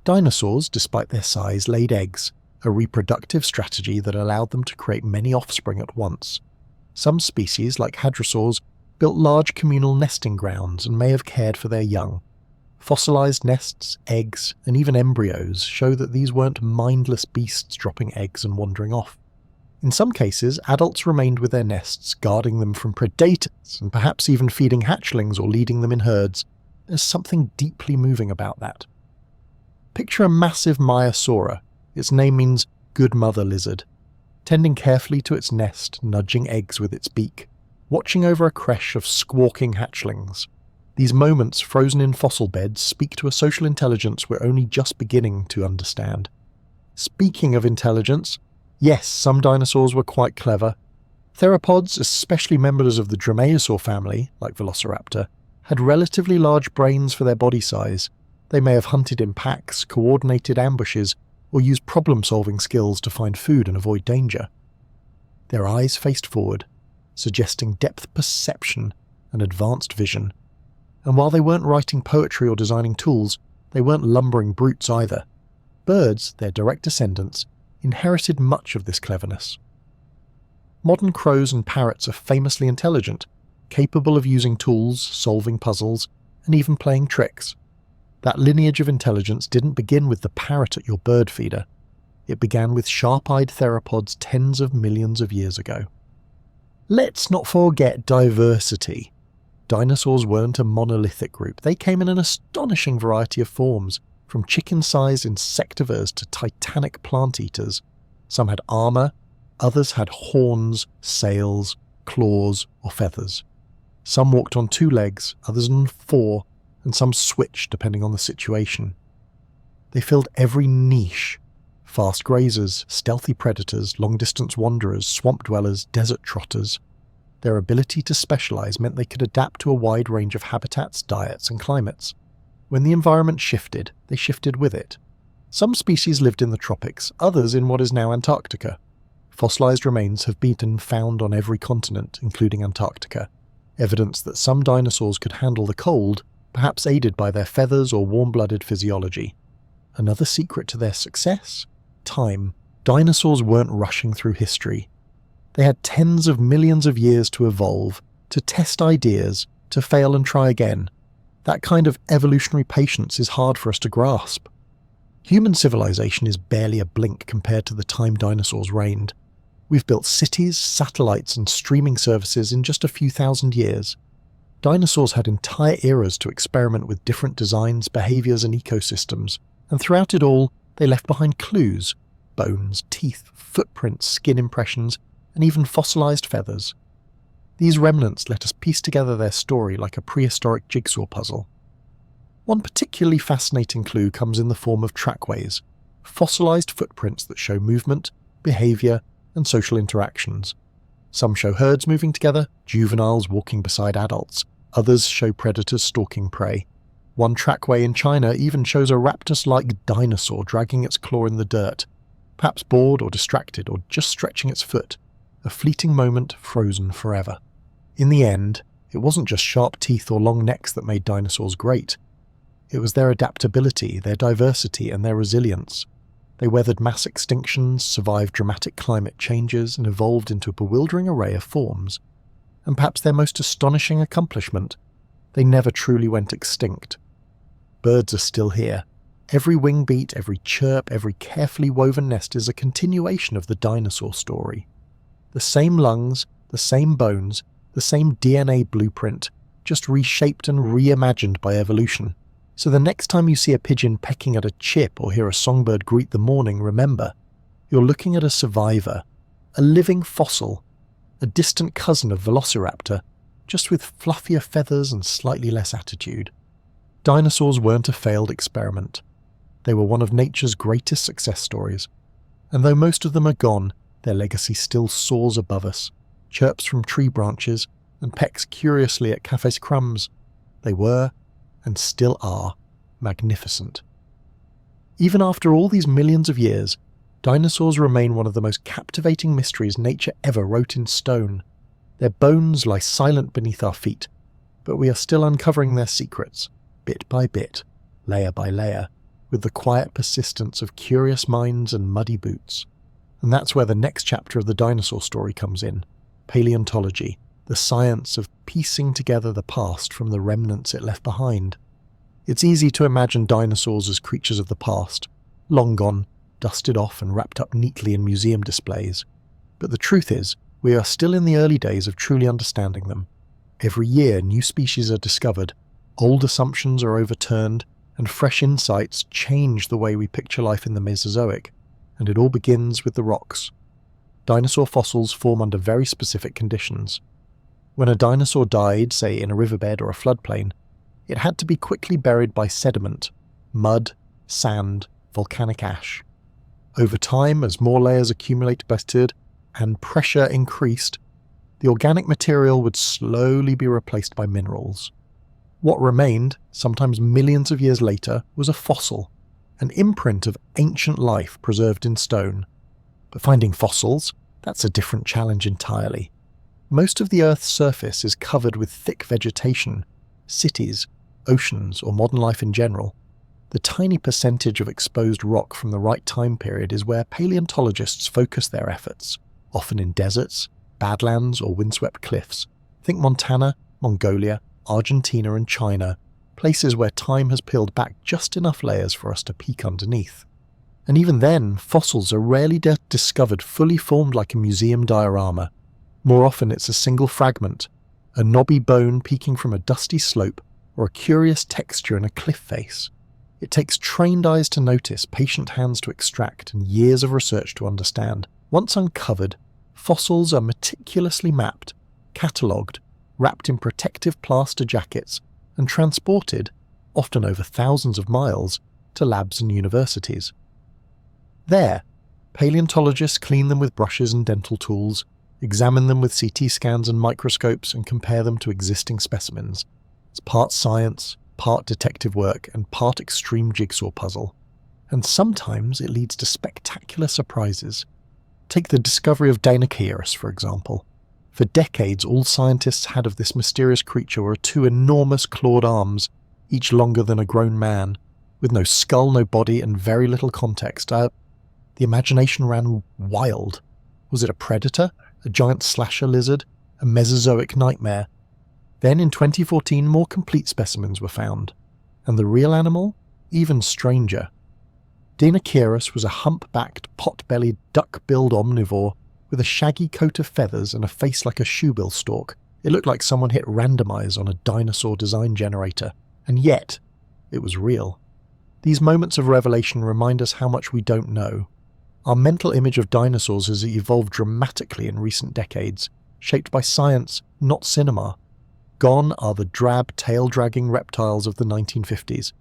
Dinosaurs, despite their size, laid eggs, a reproductive strategy that allowed them to create many offspring at once. Some species, like hadrosaurs, built large communal nesting grounds and may have cared for their young. Fossilized nests, eggs, and even embryos show that these weren't mindless beasts dropping eggs and wandering off. In some cases, adults remained with their nests, guarding them from predators and perhaps even feeding hatchlings or leading them in herds. There's something deeply moving about that. Picture a massive Maiasaura. Its name means good mother lizard, tending carefully to its nest, nudging eggs with its beak, watching over a creche of squawking hatchlings. These moments frozen in fossil beds speak to a social intelligence we're only just beginning to understand. Speaking of intelligence, yes, some dinosaurs were quite clever. Theropods, especially members of the Dromaeosaur family, like Velociraptor, had relatively large brains for their body size. They may have hunted in packs, coordinated ambushes, or used problem-solving skills to find food and avoid danger. Their eyes faced forward, suggesting depth perception and advanced vision. And while they weren't writing poetry or designing tools, they weren't lumbering brutes either. Birds, their direct descendants, inherited much of this cleverness. Modern crows and parrots are famously intelligent, capable of using tools, solving puzzles, and even playing tricks. That lineage of intelligence didn't begin with the parrot at your bird feeder. It began with sharp-eyed theropods tens of millions of years ago. Let's not forget diversity. Dinosaurs weren't a monolithic group. They came in an astonishing variety of forms, from chicken-sized insectivores to titanic plant-eaters. Some had armor, others had horns, sails, claws, or feathers. Some walked on 2 legs, others on 4, and some switched depending on the situation. They filled every niche: fast grazers, stealthy predators, long-distance wanderers, swamp dwellers, desert trotters. Their ability to specialize meant they could adapt to a wide range of habitats, diets, and climates. When the environment shifted, they shifted with it. Some species lived in the tropics, others in what is now Antarctica. Fossilized remains have been found on every continent, including Antarctica, evidence that some dinosaurs could handle the cold, perhaps aided by their feathers or warm-blooded physiology. Another secret to their success? Time. Dinosaurs weren't rushing through history. They had tens of millions of years to evolve, to test ideas, to fail and try again. That kind of evolutionary patience is hard for us to grasp. Human civilization is barely a blink compared to the time dinosaurs reigned. We've built cities, satellites, and streaming services in just a few thousand years. Dinosaurs had entire eras to experiment with different designs, behaviors, and ecosystems, and throughout it all, they left behind clues: bones, teeth, footprints, skin impressions, and even fossilized feathers. These remnants let us piece together their story like a prehistoric jigsaw puzzle. One particularly fascinating clue comes in the form of trackways, fossilized footprints that show movement, behavior, and social interactions. Some show herds moving together, juveniles walking beside adults. Others show predators stalking prey. One trackway in China even shows a raptor-like dinosaur dragging its claw in the dirt, perhaps bored or distracted or just stretching its foot. A fleeting moment frozen forever. In the end, it wasn't just sharp teeth or long necks that made dinosaurs great. It was their adaptability, their diversity, and their resilience. They weathered mass extinctions, survived dramatic climate changes, and evolved into a bewildering array of forms. And perhaps their most astonishing accomplishment: they never truly went extinct. Birds are still here. Every wing beat, every chirp, every carefully woven nest is a continuation of the dinosaur story. The same lungs, the same bones, the same DNA blueprint, just reshaped and reimagined by evolution. So the next time you see a pigeon pecking at a chip or hear a songbird greet the morning, remember, you're looking at a survivor, a living fossil, a distant cousin of Velociraptor, just with fluffier feathers and slightly less attitude. Dinosaurs weren't a failed experiment. They were one of nature's greatest success stories. And though most of them are gone, their legacy still soars above us, chirps from tree branches, and pecks curiously at cafes' crumbs. They were, and still are, magnificent. Even after all these millions of years, dinosaurs remain one of the most captivating mysteries nature ever wrote in stone. Their bones lie silent beneath our feet, but we are still uncovering their secrets, bit by bit, layer by layer, with the quiet persistence of curious minds and muddy boots. And that's where the next chapter of the dinosaur story comes in: paleontology, the science of piecing together the past from the remnants it left behind. It's easy to imagine dinosaurs as creatures of the past, long gone, dusted off and wrapped up neatly in museum displays. But the truth is, we are still in the early days of truly understanding them. Every year, new species are discovered, old assumptions are overturned, and fresh insights change the way we picture life in the Mesozoic. And it all begins with the rocks. Dinosaur fossils form under very specific conditions. When a dinosaur died, say in a riverbed or a floodplain, it had to be quickly buried by sediment, mud, sand, volcanic ash. Over time, as more layers accumulated and pressure increased, the organic material would slowly be replaced by minerals. What remained, sometimes millions of years later, was a fossil, an imprint of ancient life preserved in stone. But finding fossils, that's a different challenge entirely. Most of the Earth's surface is covered with thick vegetation, cities, oceans, or modern life in general. The tiny percentage of exposed rock from the right time period is where paleontologists focus their efforts, often in deserts, badlands, or windswept cliffs. Think Montana, Mongolia, Argentina, and China, places where time has peeled back just enough layers for us to peek underneath. And even then, fossils are rarely discovered fully formed like a museum diorama. More often it's a single fragment, a knobby bone peeking from a dusty slope, or a curious texture in a cliff face. It takes trained eyes to notice, patient hands to extract, and years of research to understand. Once uncovered, fossils are meticulously mapped, catalogued, wrapped in protective plaster jackets, and transported, often over thousands of miles, to labs and universities. There, paleontologists clean them with brushes and dental tools, examine them with CT scans and microscopes, and compare them to existing specimens. It's part science, part detective work, and part extreme jigsaw puzzle. And sometimes it leads to spectacular surprises. Take the discovery of Dinosaurs, for example. For decades, all scientists had of this mysterious creature were two enormous clawed arms, each longer than a grown man, with no skull, no body, and very little context. The imagination ran wild. Was it a predator? A giant slasher lizard? A Mesozoic nightmare? Then in 2014, more complete specimens were found. And the real animal? Even stranger. Dinosaurs was a hump-backed, pot-bellied, duck-billed omnivore with a shaggy coat of feathers and a face like a shoebill stalk. It looked like someone hit randomize on a dinosaur design generator. And yet, it was real. These moments of revelation remind us how much we don't know. Our mental image of dinosaurs has evolved dramatically in recent decades, shaped by science, not cinema. Gone are the drab, tail-dragging reptiles of the 1950s.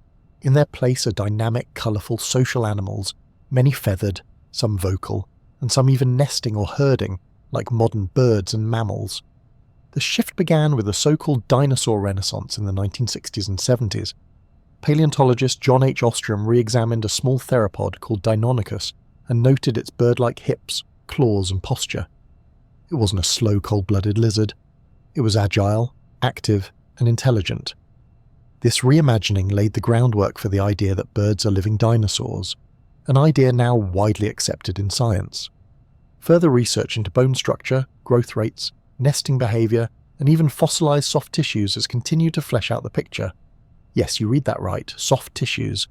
In their place are dynamic, colourful social animals, many feathered, some vocal, and some even nesting or herding, like modern birds and mammals. The shift began with the so-called dinosaur renaissance in the 1960s and 70s. Paleontologist John H. Ostrom re-examined a small theropod called Deinonychus and noted its bird-like hips, claws, and posture. It wasn't a slow, cold-blooded lizard. It was agile, active, and intelligent. This reimagining laid the groundwork for the idea that birds are living dinosaurs, an idea now widely accepted in science. Further research into bone structure, growth rates, nesting behaviour, and even fossilised soft tissues has continued to flesh out the picture. Yes, you read that right, soft tissues.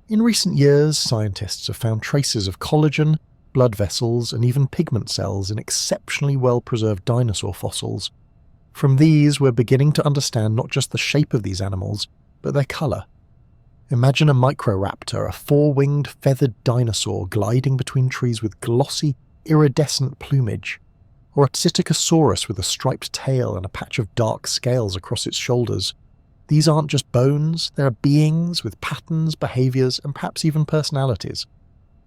In recent years, scientists have found traces of collagen, blood vessels, and even pigment cells in exceptionally well-preserved dinosaur fossils. From these, we're beginning to understand not just the shape of these animals, but their colour. Imagine a microraptor, a four-winged, feathered dinosaur gliding between trees with glossy, iridescent plumage, or a Psittacosaurus with a striped tail and a patch of dark scales across its shoulders. These aren't just bones, they are beings with patterns, behaviours, and perhaps even personalities.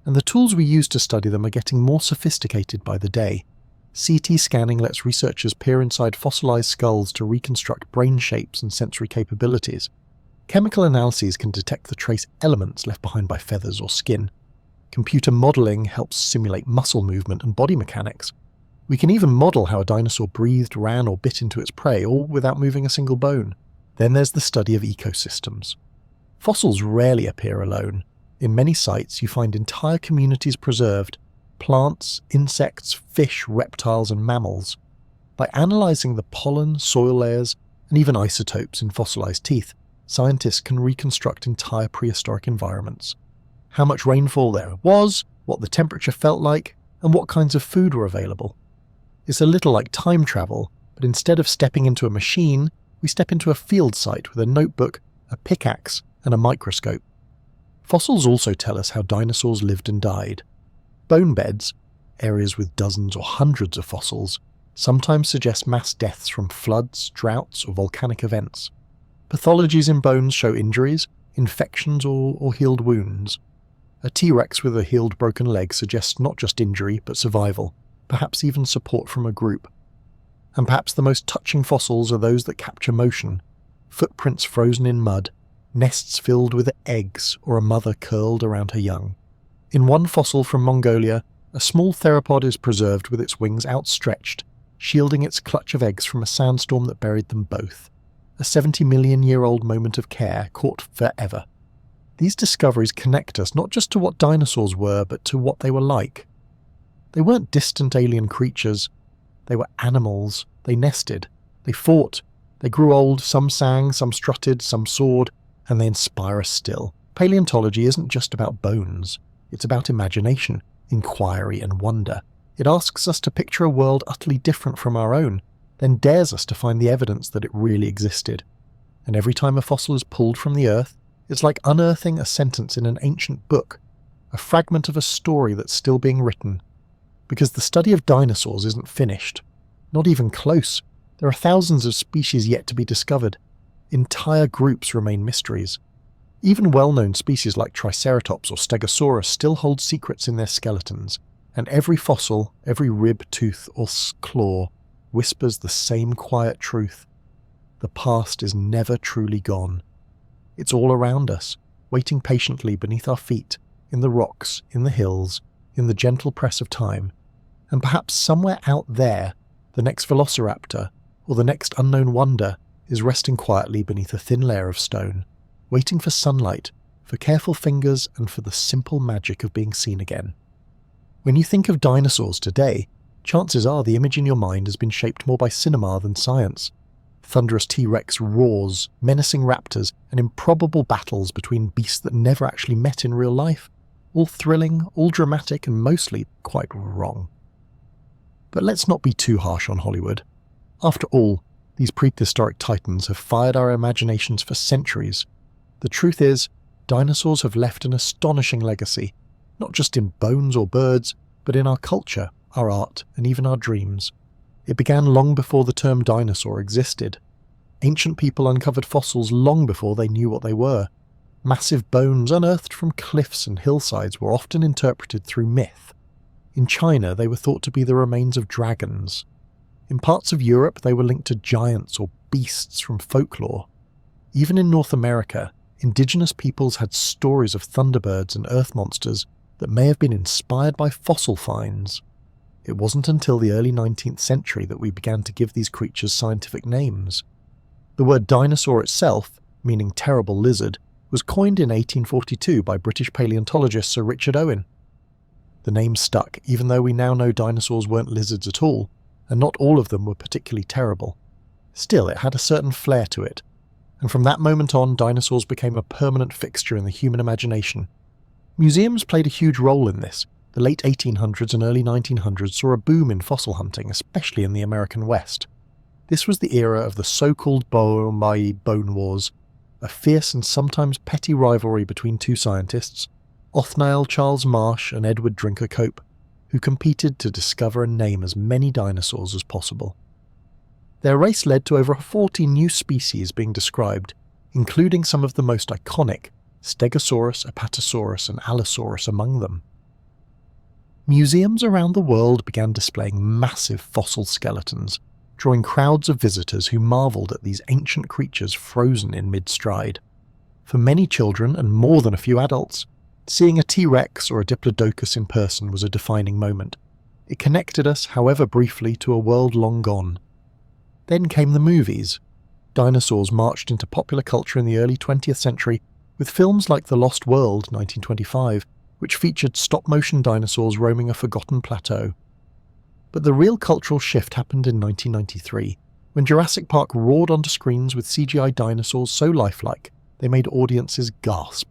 And the tools we use to study them are getting more sophisticated by the day. CT scanning lets researchers peer inside fossilised skulls to reconstruct brain shapes and sensory capabilities. Chemical analyses can detect the trace elements left behind by feathers or skin. Computer modelling helps simulate muscle movement and body mechanics. We can even model how a dinosaur breathed, ran, or bit into its prey, all without moving a single bone. Then there's the study of ecosystems. Fossils rarely appear alone. In many sites, you find entire communities preserved: plants, insects, fish, reptiles, and mammals. By analysing the pollen, soil layers, and even isotopes in fossilised teeth, scientists can reconstruct entire prehistoric environments. How much rainfall there was, what the temperature felt like, and what kinds of food were available. It's a little like time travel, but instead of stepping into a machine, we step into a field site with a notebook, a pickaxe, and a microscope. Fossils also tell us how dinosaurs lived and died. Bone beds, areas with dozens or hundreds of fossils, sometimes suggest mass deaths from floods, droughts, or volcanic events. Pathologies in bones show injuries, infections, or healed wounds. A T-Rex with a healed broken leg suggests not just injury, but survival, perhaps even support from a group. And perhaps the most touching fossils are those that capture motion: footprints frozen in mud, nests filled with eggs, or a mother curled around her young. In one fossil from Mongolia, a small theropod is preserved with its wings outstretched, shielding its clutch of eggs from a sandstorm that buried them both. A 70-million-year-old moment of care caught forever. These discoveries connect us not just to what dinosaurs were, but to what they were like. They weren't distant alien creatures. They were animals. They nested. They fought. They grew old. Some sang, some strutted, some soared, and they inspire us still. Paleontology isn't just about bones. It's about imagination, inquiry, and wonder. It asks us to picture a world utterly different from our own, then dares us to find the evidence that it really existed. And every time a fossil is pulled from the earth, it's like unearthing a sentence in an ancient book, a fragment of a story that's still being written. Because the study of dinosaurs isn't finished. Not even close. There are thousands of species yet to be discovered. Entire groups remain mysteries. Even well-known species like Triceratops or Stegosaurus still hold secrets in their skeletons, and every fossil, every rib, tooth, or claw whispers the same quiet truth. The past is never truly gone. It's all around us, waiting patiently beneath our feet, in the rocks, in the hills, in the gentle press of time. And perhaps somewhere out there, the next velociraptor, or the next unknown wonder, is resting quietly beneath a thin layer of stone, waiting for sunlight, for careful fingers, and for the simple magic of being seen again. When you think of dinosaurs today, chances are the image in your mind has been shaped more by cinema than science. Thunderous T-Rex roars, menacing raptors, and improbable battles between beasts that never actually met in real life. All thrilling, all dramatic, and mostly quite wrong. But let's not be too harsh on Hollywood. After all, these prehistoric titans have fired our imaginations for centuries. The truth is, dinosaurs have left an astonishing legacy, not just in bones or birds, but in our culture, our art, and even our dreams. It began long before the term dinosaur existed. Ancient people uncovered fossils long before they knew what they were. Massive bones unearthed from cliffs and hillsides were often interpreted through myth. In China, they were thought to be the remains of dragons. In parts of Europe, they were linked to giants or beasts from folklore. Even in North America, indigenous peoples had stories of thunderbirds and earth monsters that may have been inspired by fossil finds. It wasn't until the early 19th century that we began to give these creatures scientific names. The word dinosaur itself, meaning terrible lizard, was coined in 1842 by British paleontologist Sir Richard Owen. The name stuck, even though we now know dinosaurs weren't lizards at all, and not all of them were particularly terrible. Still, it had a certain flair to it, and from that moment on, dinosaurs became a permanent fixture in the human imagination. Museums played a huge role in this. The late 1800s and early 1900s saw a boom in fossil hunting, especially in the American West. This was the era of the so-called bone wars, a fierce and sometimes petty rivalry between two scientists, Othniel Charles Marsh and Edward Drinker Cope, who competed to discover and name as many dinosaurs as possible. Their race led to over 40 new species being described, including some of the most iconic, Stegosaurus, Apatosaurus and Allosaurus among them. Museums around the world began displaying massive fossil skeletons, drawing crowds of visitors who marvelled at these ancient creatures frozen in mid-stride. For many children, and more than a few adults, seeing a T-Rex or a Diplodocus in person was a defining moment. It connected us, however briefly, to a world long gone. Then came the movies. Dinosaurs marched into popular culture in the early 20th century with films like The Lost World, 1925, which featured stop-motion dinosaurs roaming a forgotten plateau. But the real cultural shift happened in 1993, when Jurassic Park roared onto screens with CGI dinosaurs so lifelike they made audiences gasp.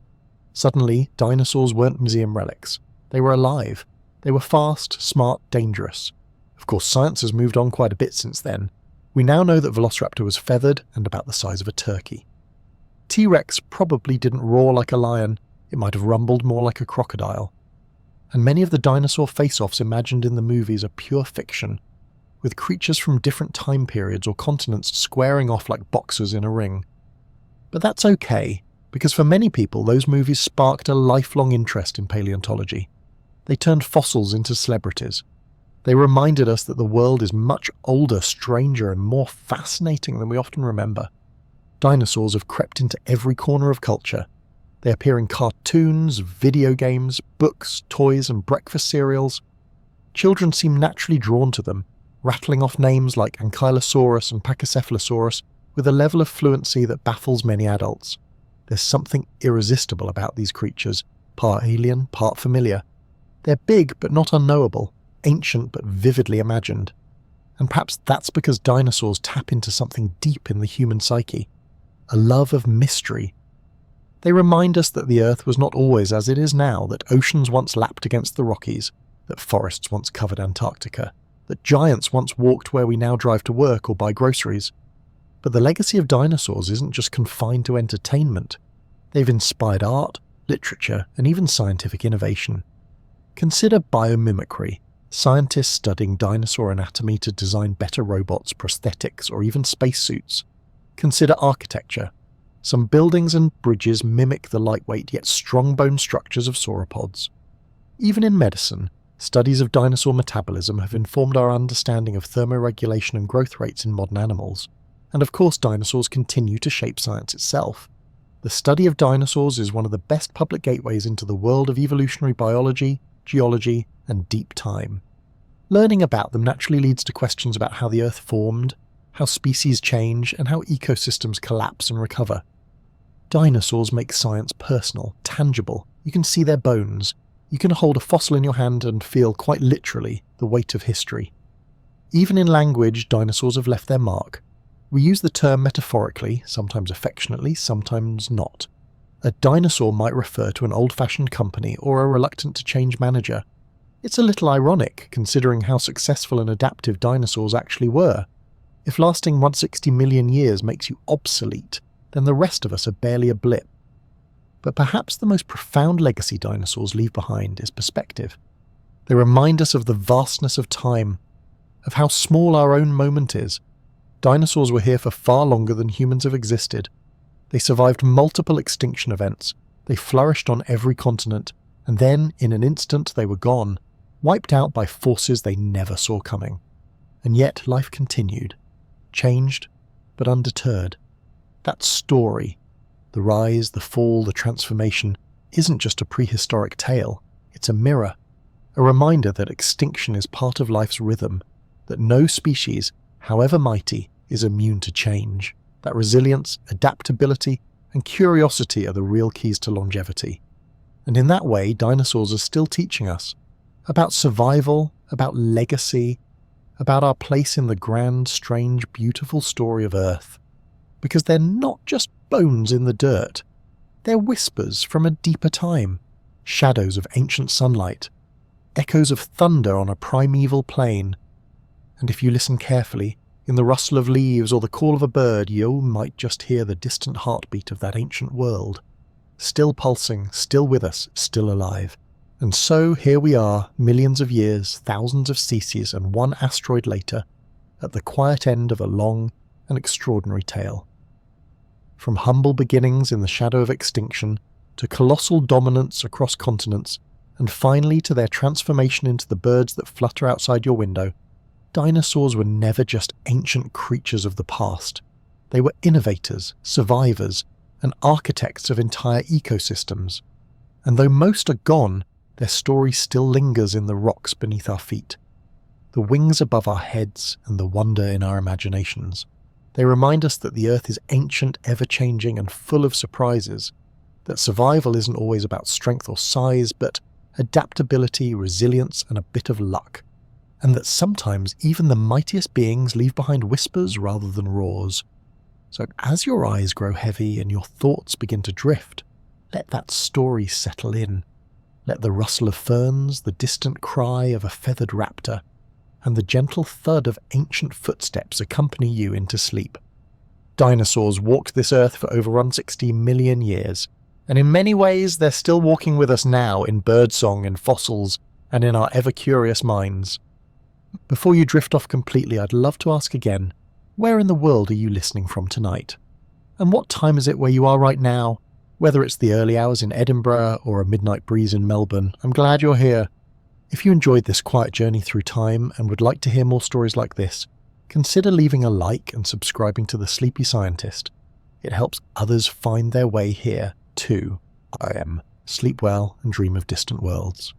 Suddenly, dinosaurs weren't museum relics. They were alive. They were fast, smart, dangerous. Of course, science has moved on quite a bit since then. We now know that Velociraptor was feathered and about the size of a turkey. T-Rex probably didn't roar like a lion, it might have rumbled more like a crocodile. And many of the dinosaur face-offs imagined in the movies are pure fiction, with creatures from different time periods or continents squaring off like boxers in a ring. But that's okay, because for many people those movies sparked a lifelong interest in paleontology. They turned fossils into celebrities. They reminded us that the world is much older, stranger, and more fascinating than we often remember. Dinosaurs have crept into every corner of culture. They appear in cartoons, video games, books, toys, and breakfast cereals. Children seem naturally drawn to them, rattling off names like Ankylosaurus and Pachycephalosaurus with a level of fluency that baffles many adults. There's something irresistible about these creatures, part alien, part familiar. They're big but not unknowable, ancient but vividly imagined. And perhaps that's because dinosaurs tap into something deep in the human psyche, a love of mystery. They remind us that the Earth was not always as it is now, that oceans once lapped against the Rockies, that forests once covered Antarctica, that giants once walked where we now drive to work or buy groceries. But the legacy of dinosaurs isn't just confined to entertainment. They've inspired art, literature, and even scientific innovation. Consider biomimicry, scientists studying dinosaur anatomy to design better robots, prosthetics, or even spacesuits. Consider architecture. Some buildings and bridges mimic the lightweight yet strong bone structures of sauropods. Even in medicine, studies of dinosaur metabolism have informed our understanding of thermoregulation and growth rates in modern animals. And of course, dinosaurs continue to shape science itself. The study of dinosaurs is one of the best public gateways into the world of evolutionary biology, geology, and deep time. Learning about them naturally leads to questions about how the Earth formed, how species change, and how ecosystems collapse and recover. Dinosaurs make science personal, tangible. You can see their bones. You can hold a fossil in your hand and feel, quite literally, the weight of history. Even in language, dinosaurs have left their mark. We use the term metaphorically, sometimes affectionately, sometimes not. A dinosaur might refer to an old-fashioned company or a reluctant-to-change manager. It's a little ironic, considering how successful and adaptive dinosaurs actually were. If lasting 160 million years makes you obsolete, then the rest of us are barely a blip. But perhaps the most profound legacy dinosaurs leave behind is perspective. They remind us of the vastness of time, of how small our own moment is. Dinosaurs were here for far longer than humans have existed. They survived multiple extinction events, they flourished on every continent, and then, in an instant, they were gone, wiped out by forces they never saw coming. And yet life continued, changed, but undeterred. That story, the rise, the fall, the transformation, isn't just a prehistoric tale, it's a mirror, a reminder that extinction is part of life's rhythm, that no species, however mighty, is immune to change, that resilience, adaptability, and curiosity are the real keys to longevity. And in that way, dinosaurs are still teaching us about survival, about legacy, about our place in the grand, strange, beautiful story of Earth. Because they're not just bones in the dirt. They're whispers from a deeper time, shadows of ancient sunlight, echoes of thunder on a primeval plain. And if you listen carefully, in the rustle of leaves or the call of a bird, you might just hear the distant heartbeat of that ancient world. Still pulsing, still with us, still alive. And so here we are, millions of years, thousands of species, and one asteroid later, at the quiet end of a long and extraordinary tale. From humble beginnings in the shadow of extinction, to colossal dominance across continents, and finally to their transformation into the birds that flutter outside your window, dinosaurs were never just ancient creatures of the past. They were innovators, survivors, and architects of entire ecosystems. And though most are gone, their story still lingers in the rocks beneath our feet. the wings above our heads and the wonder in our imaginations. They remind us that the Earth is ancient, ever-changing, and full of surprises, that survival isn't always about strength or size, but adaptability, resilience, and a bit of luck, and that sometimes even the mightiest beings leave behind whispers rather than roars. So as your eyes grow heavy and your thoughts begin to drift, let that story settle in. Let the rustle of ferns, the distant cry of a feathered raptor, and the gentle thud of ancient footsteps accompany you into sleep. Dinosaurs walked this earth for over 160 million years, and in many ways they're still walking with us now in birdsong and fossils and in our ever-curious minds. Before you drift off completely, I'd love to ask again, where in the world are you listening from tonight? And what time is it where you are right now? Whether it's the early hours in Edinburgh or a midnight breeze in Melbourne, I'm glad you're here. If you enjoyed this quiet journey through time and would like to hear more stories like this, consider leaving a like and subscribing to The Sleepy Scientist. It helps others find their way here, too. I am. Sleep well and dream of distant worlds.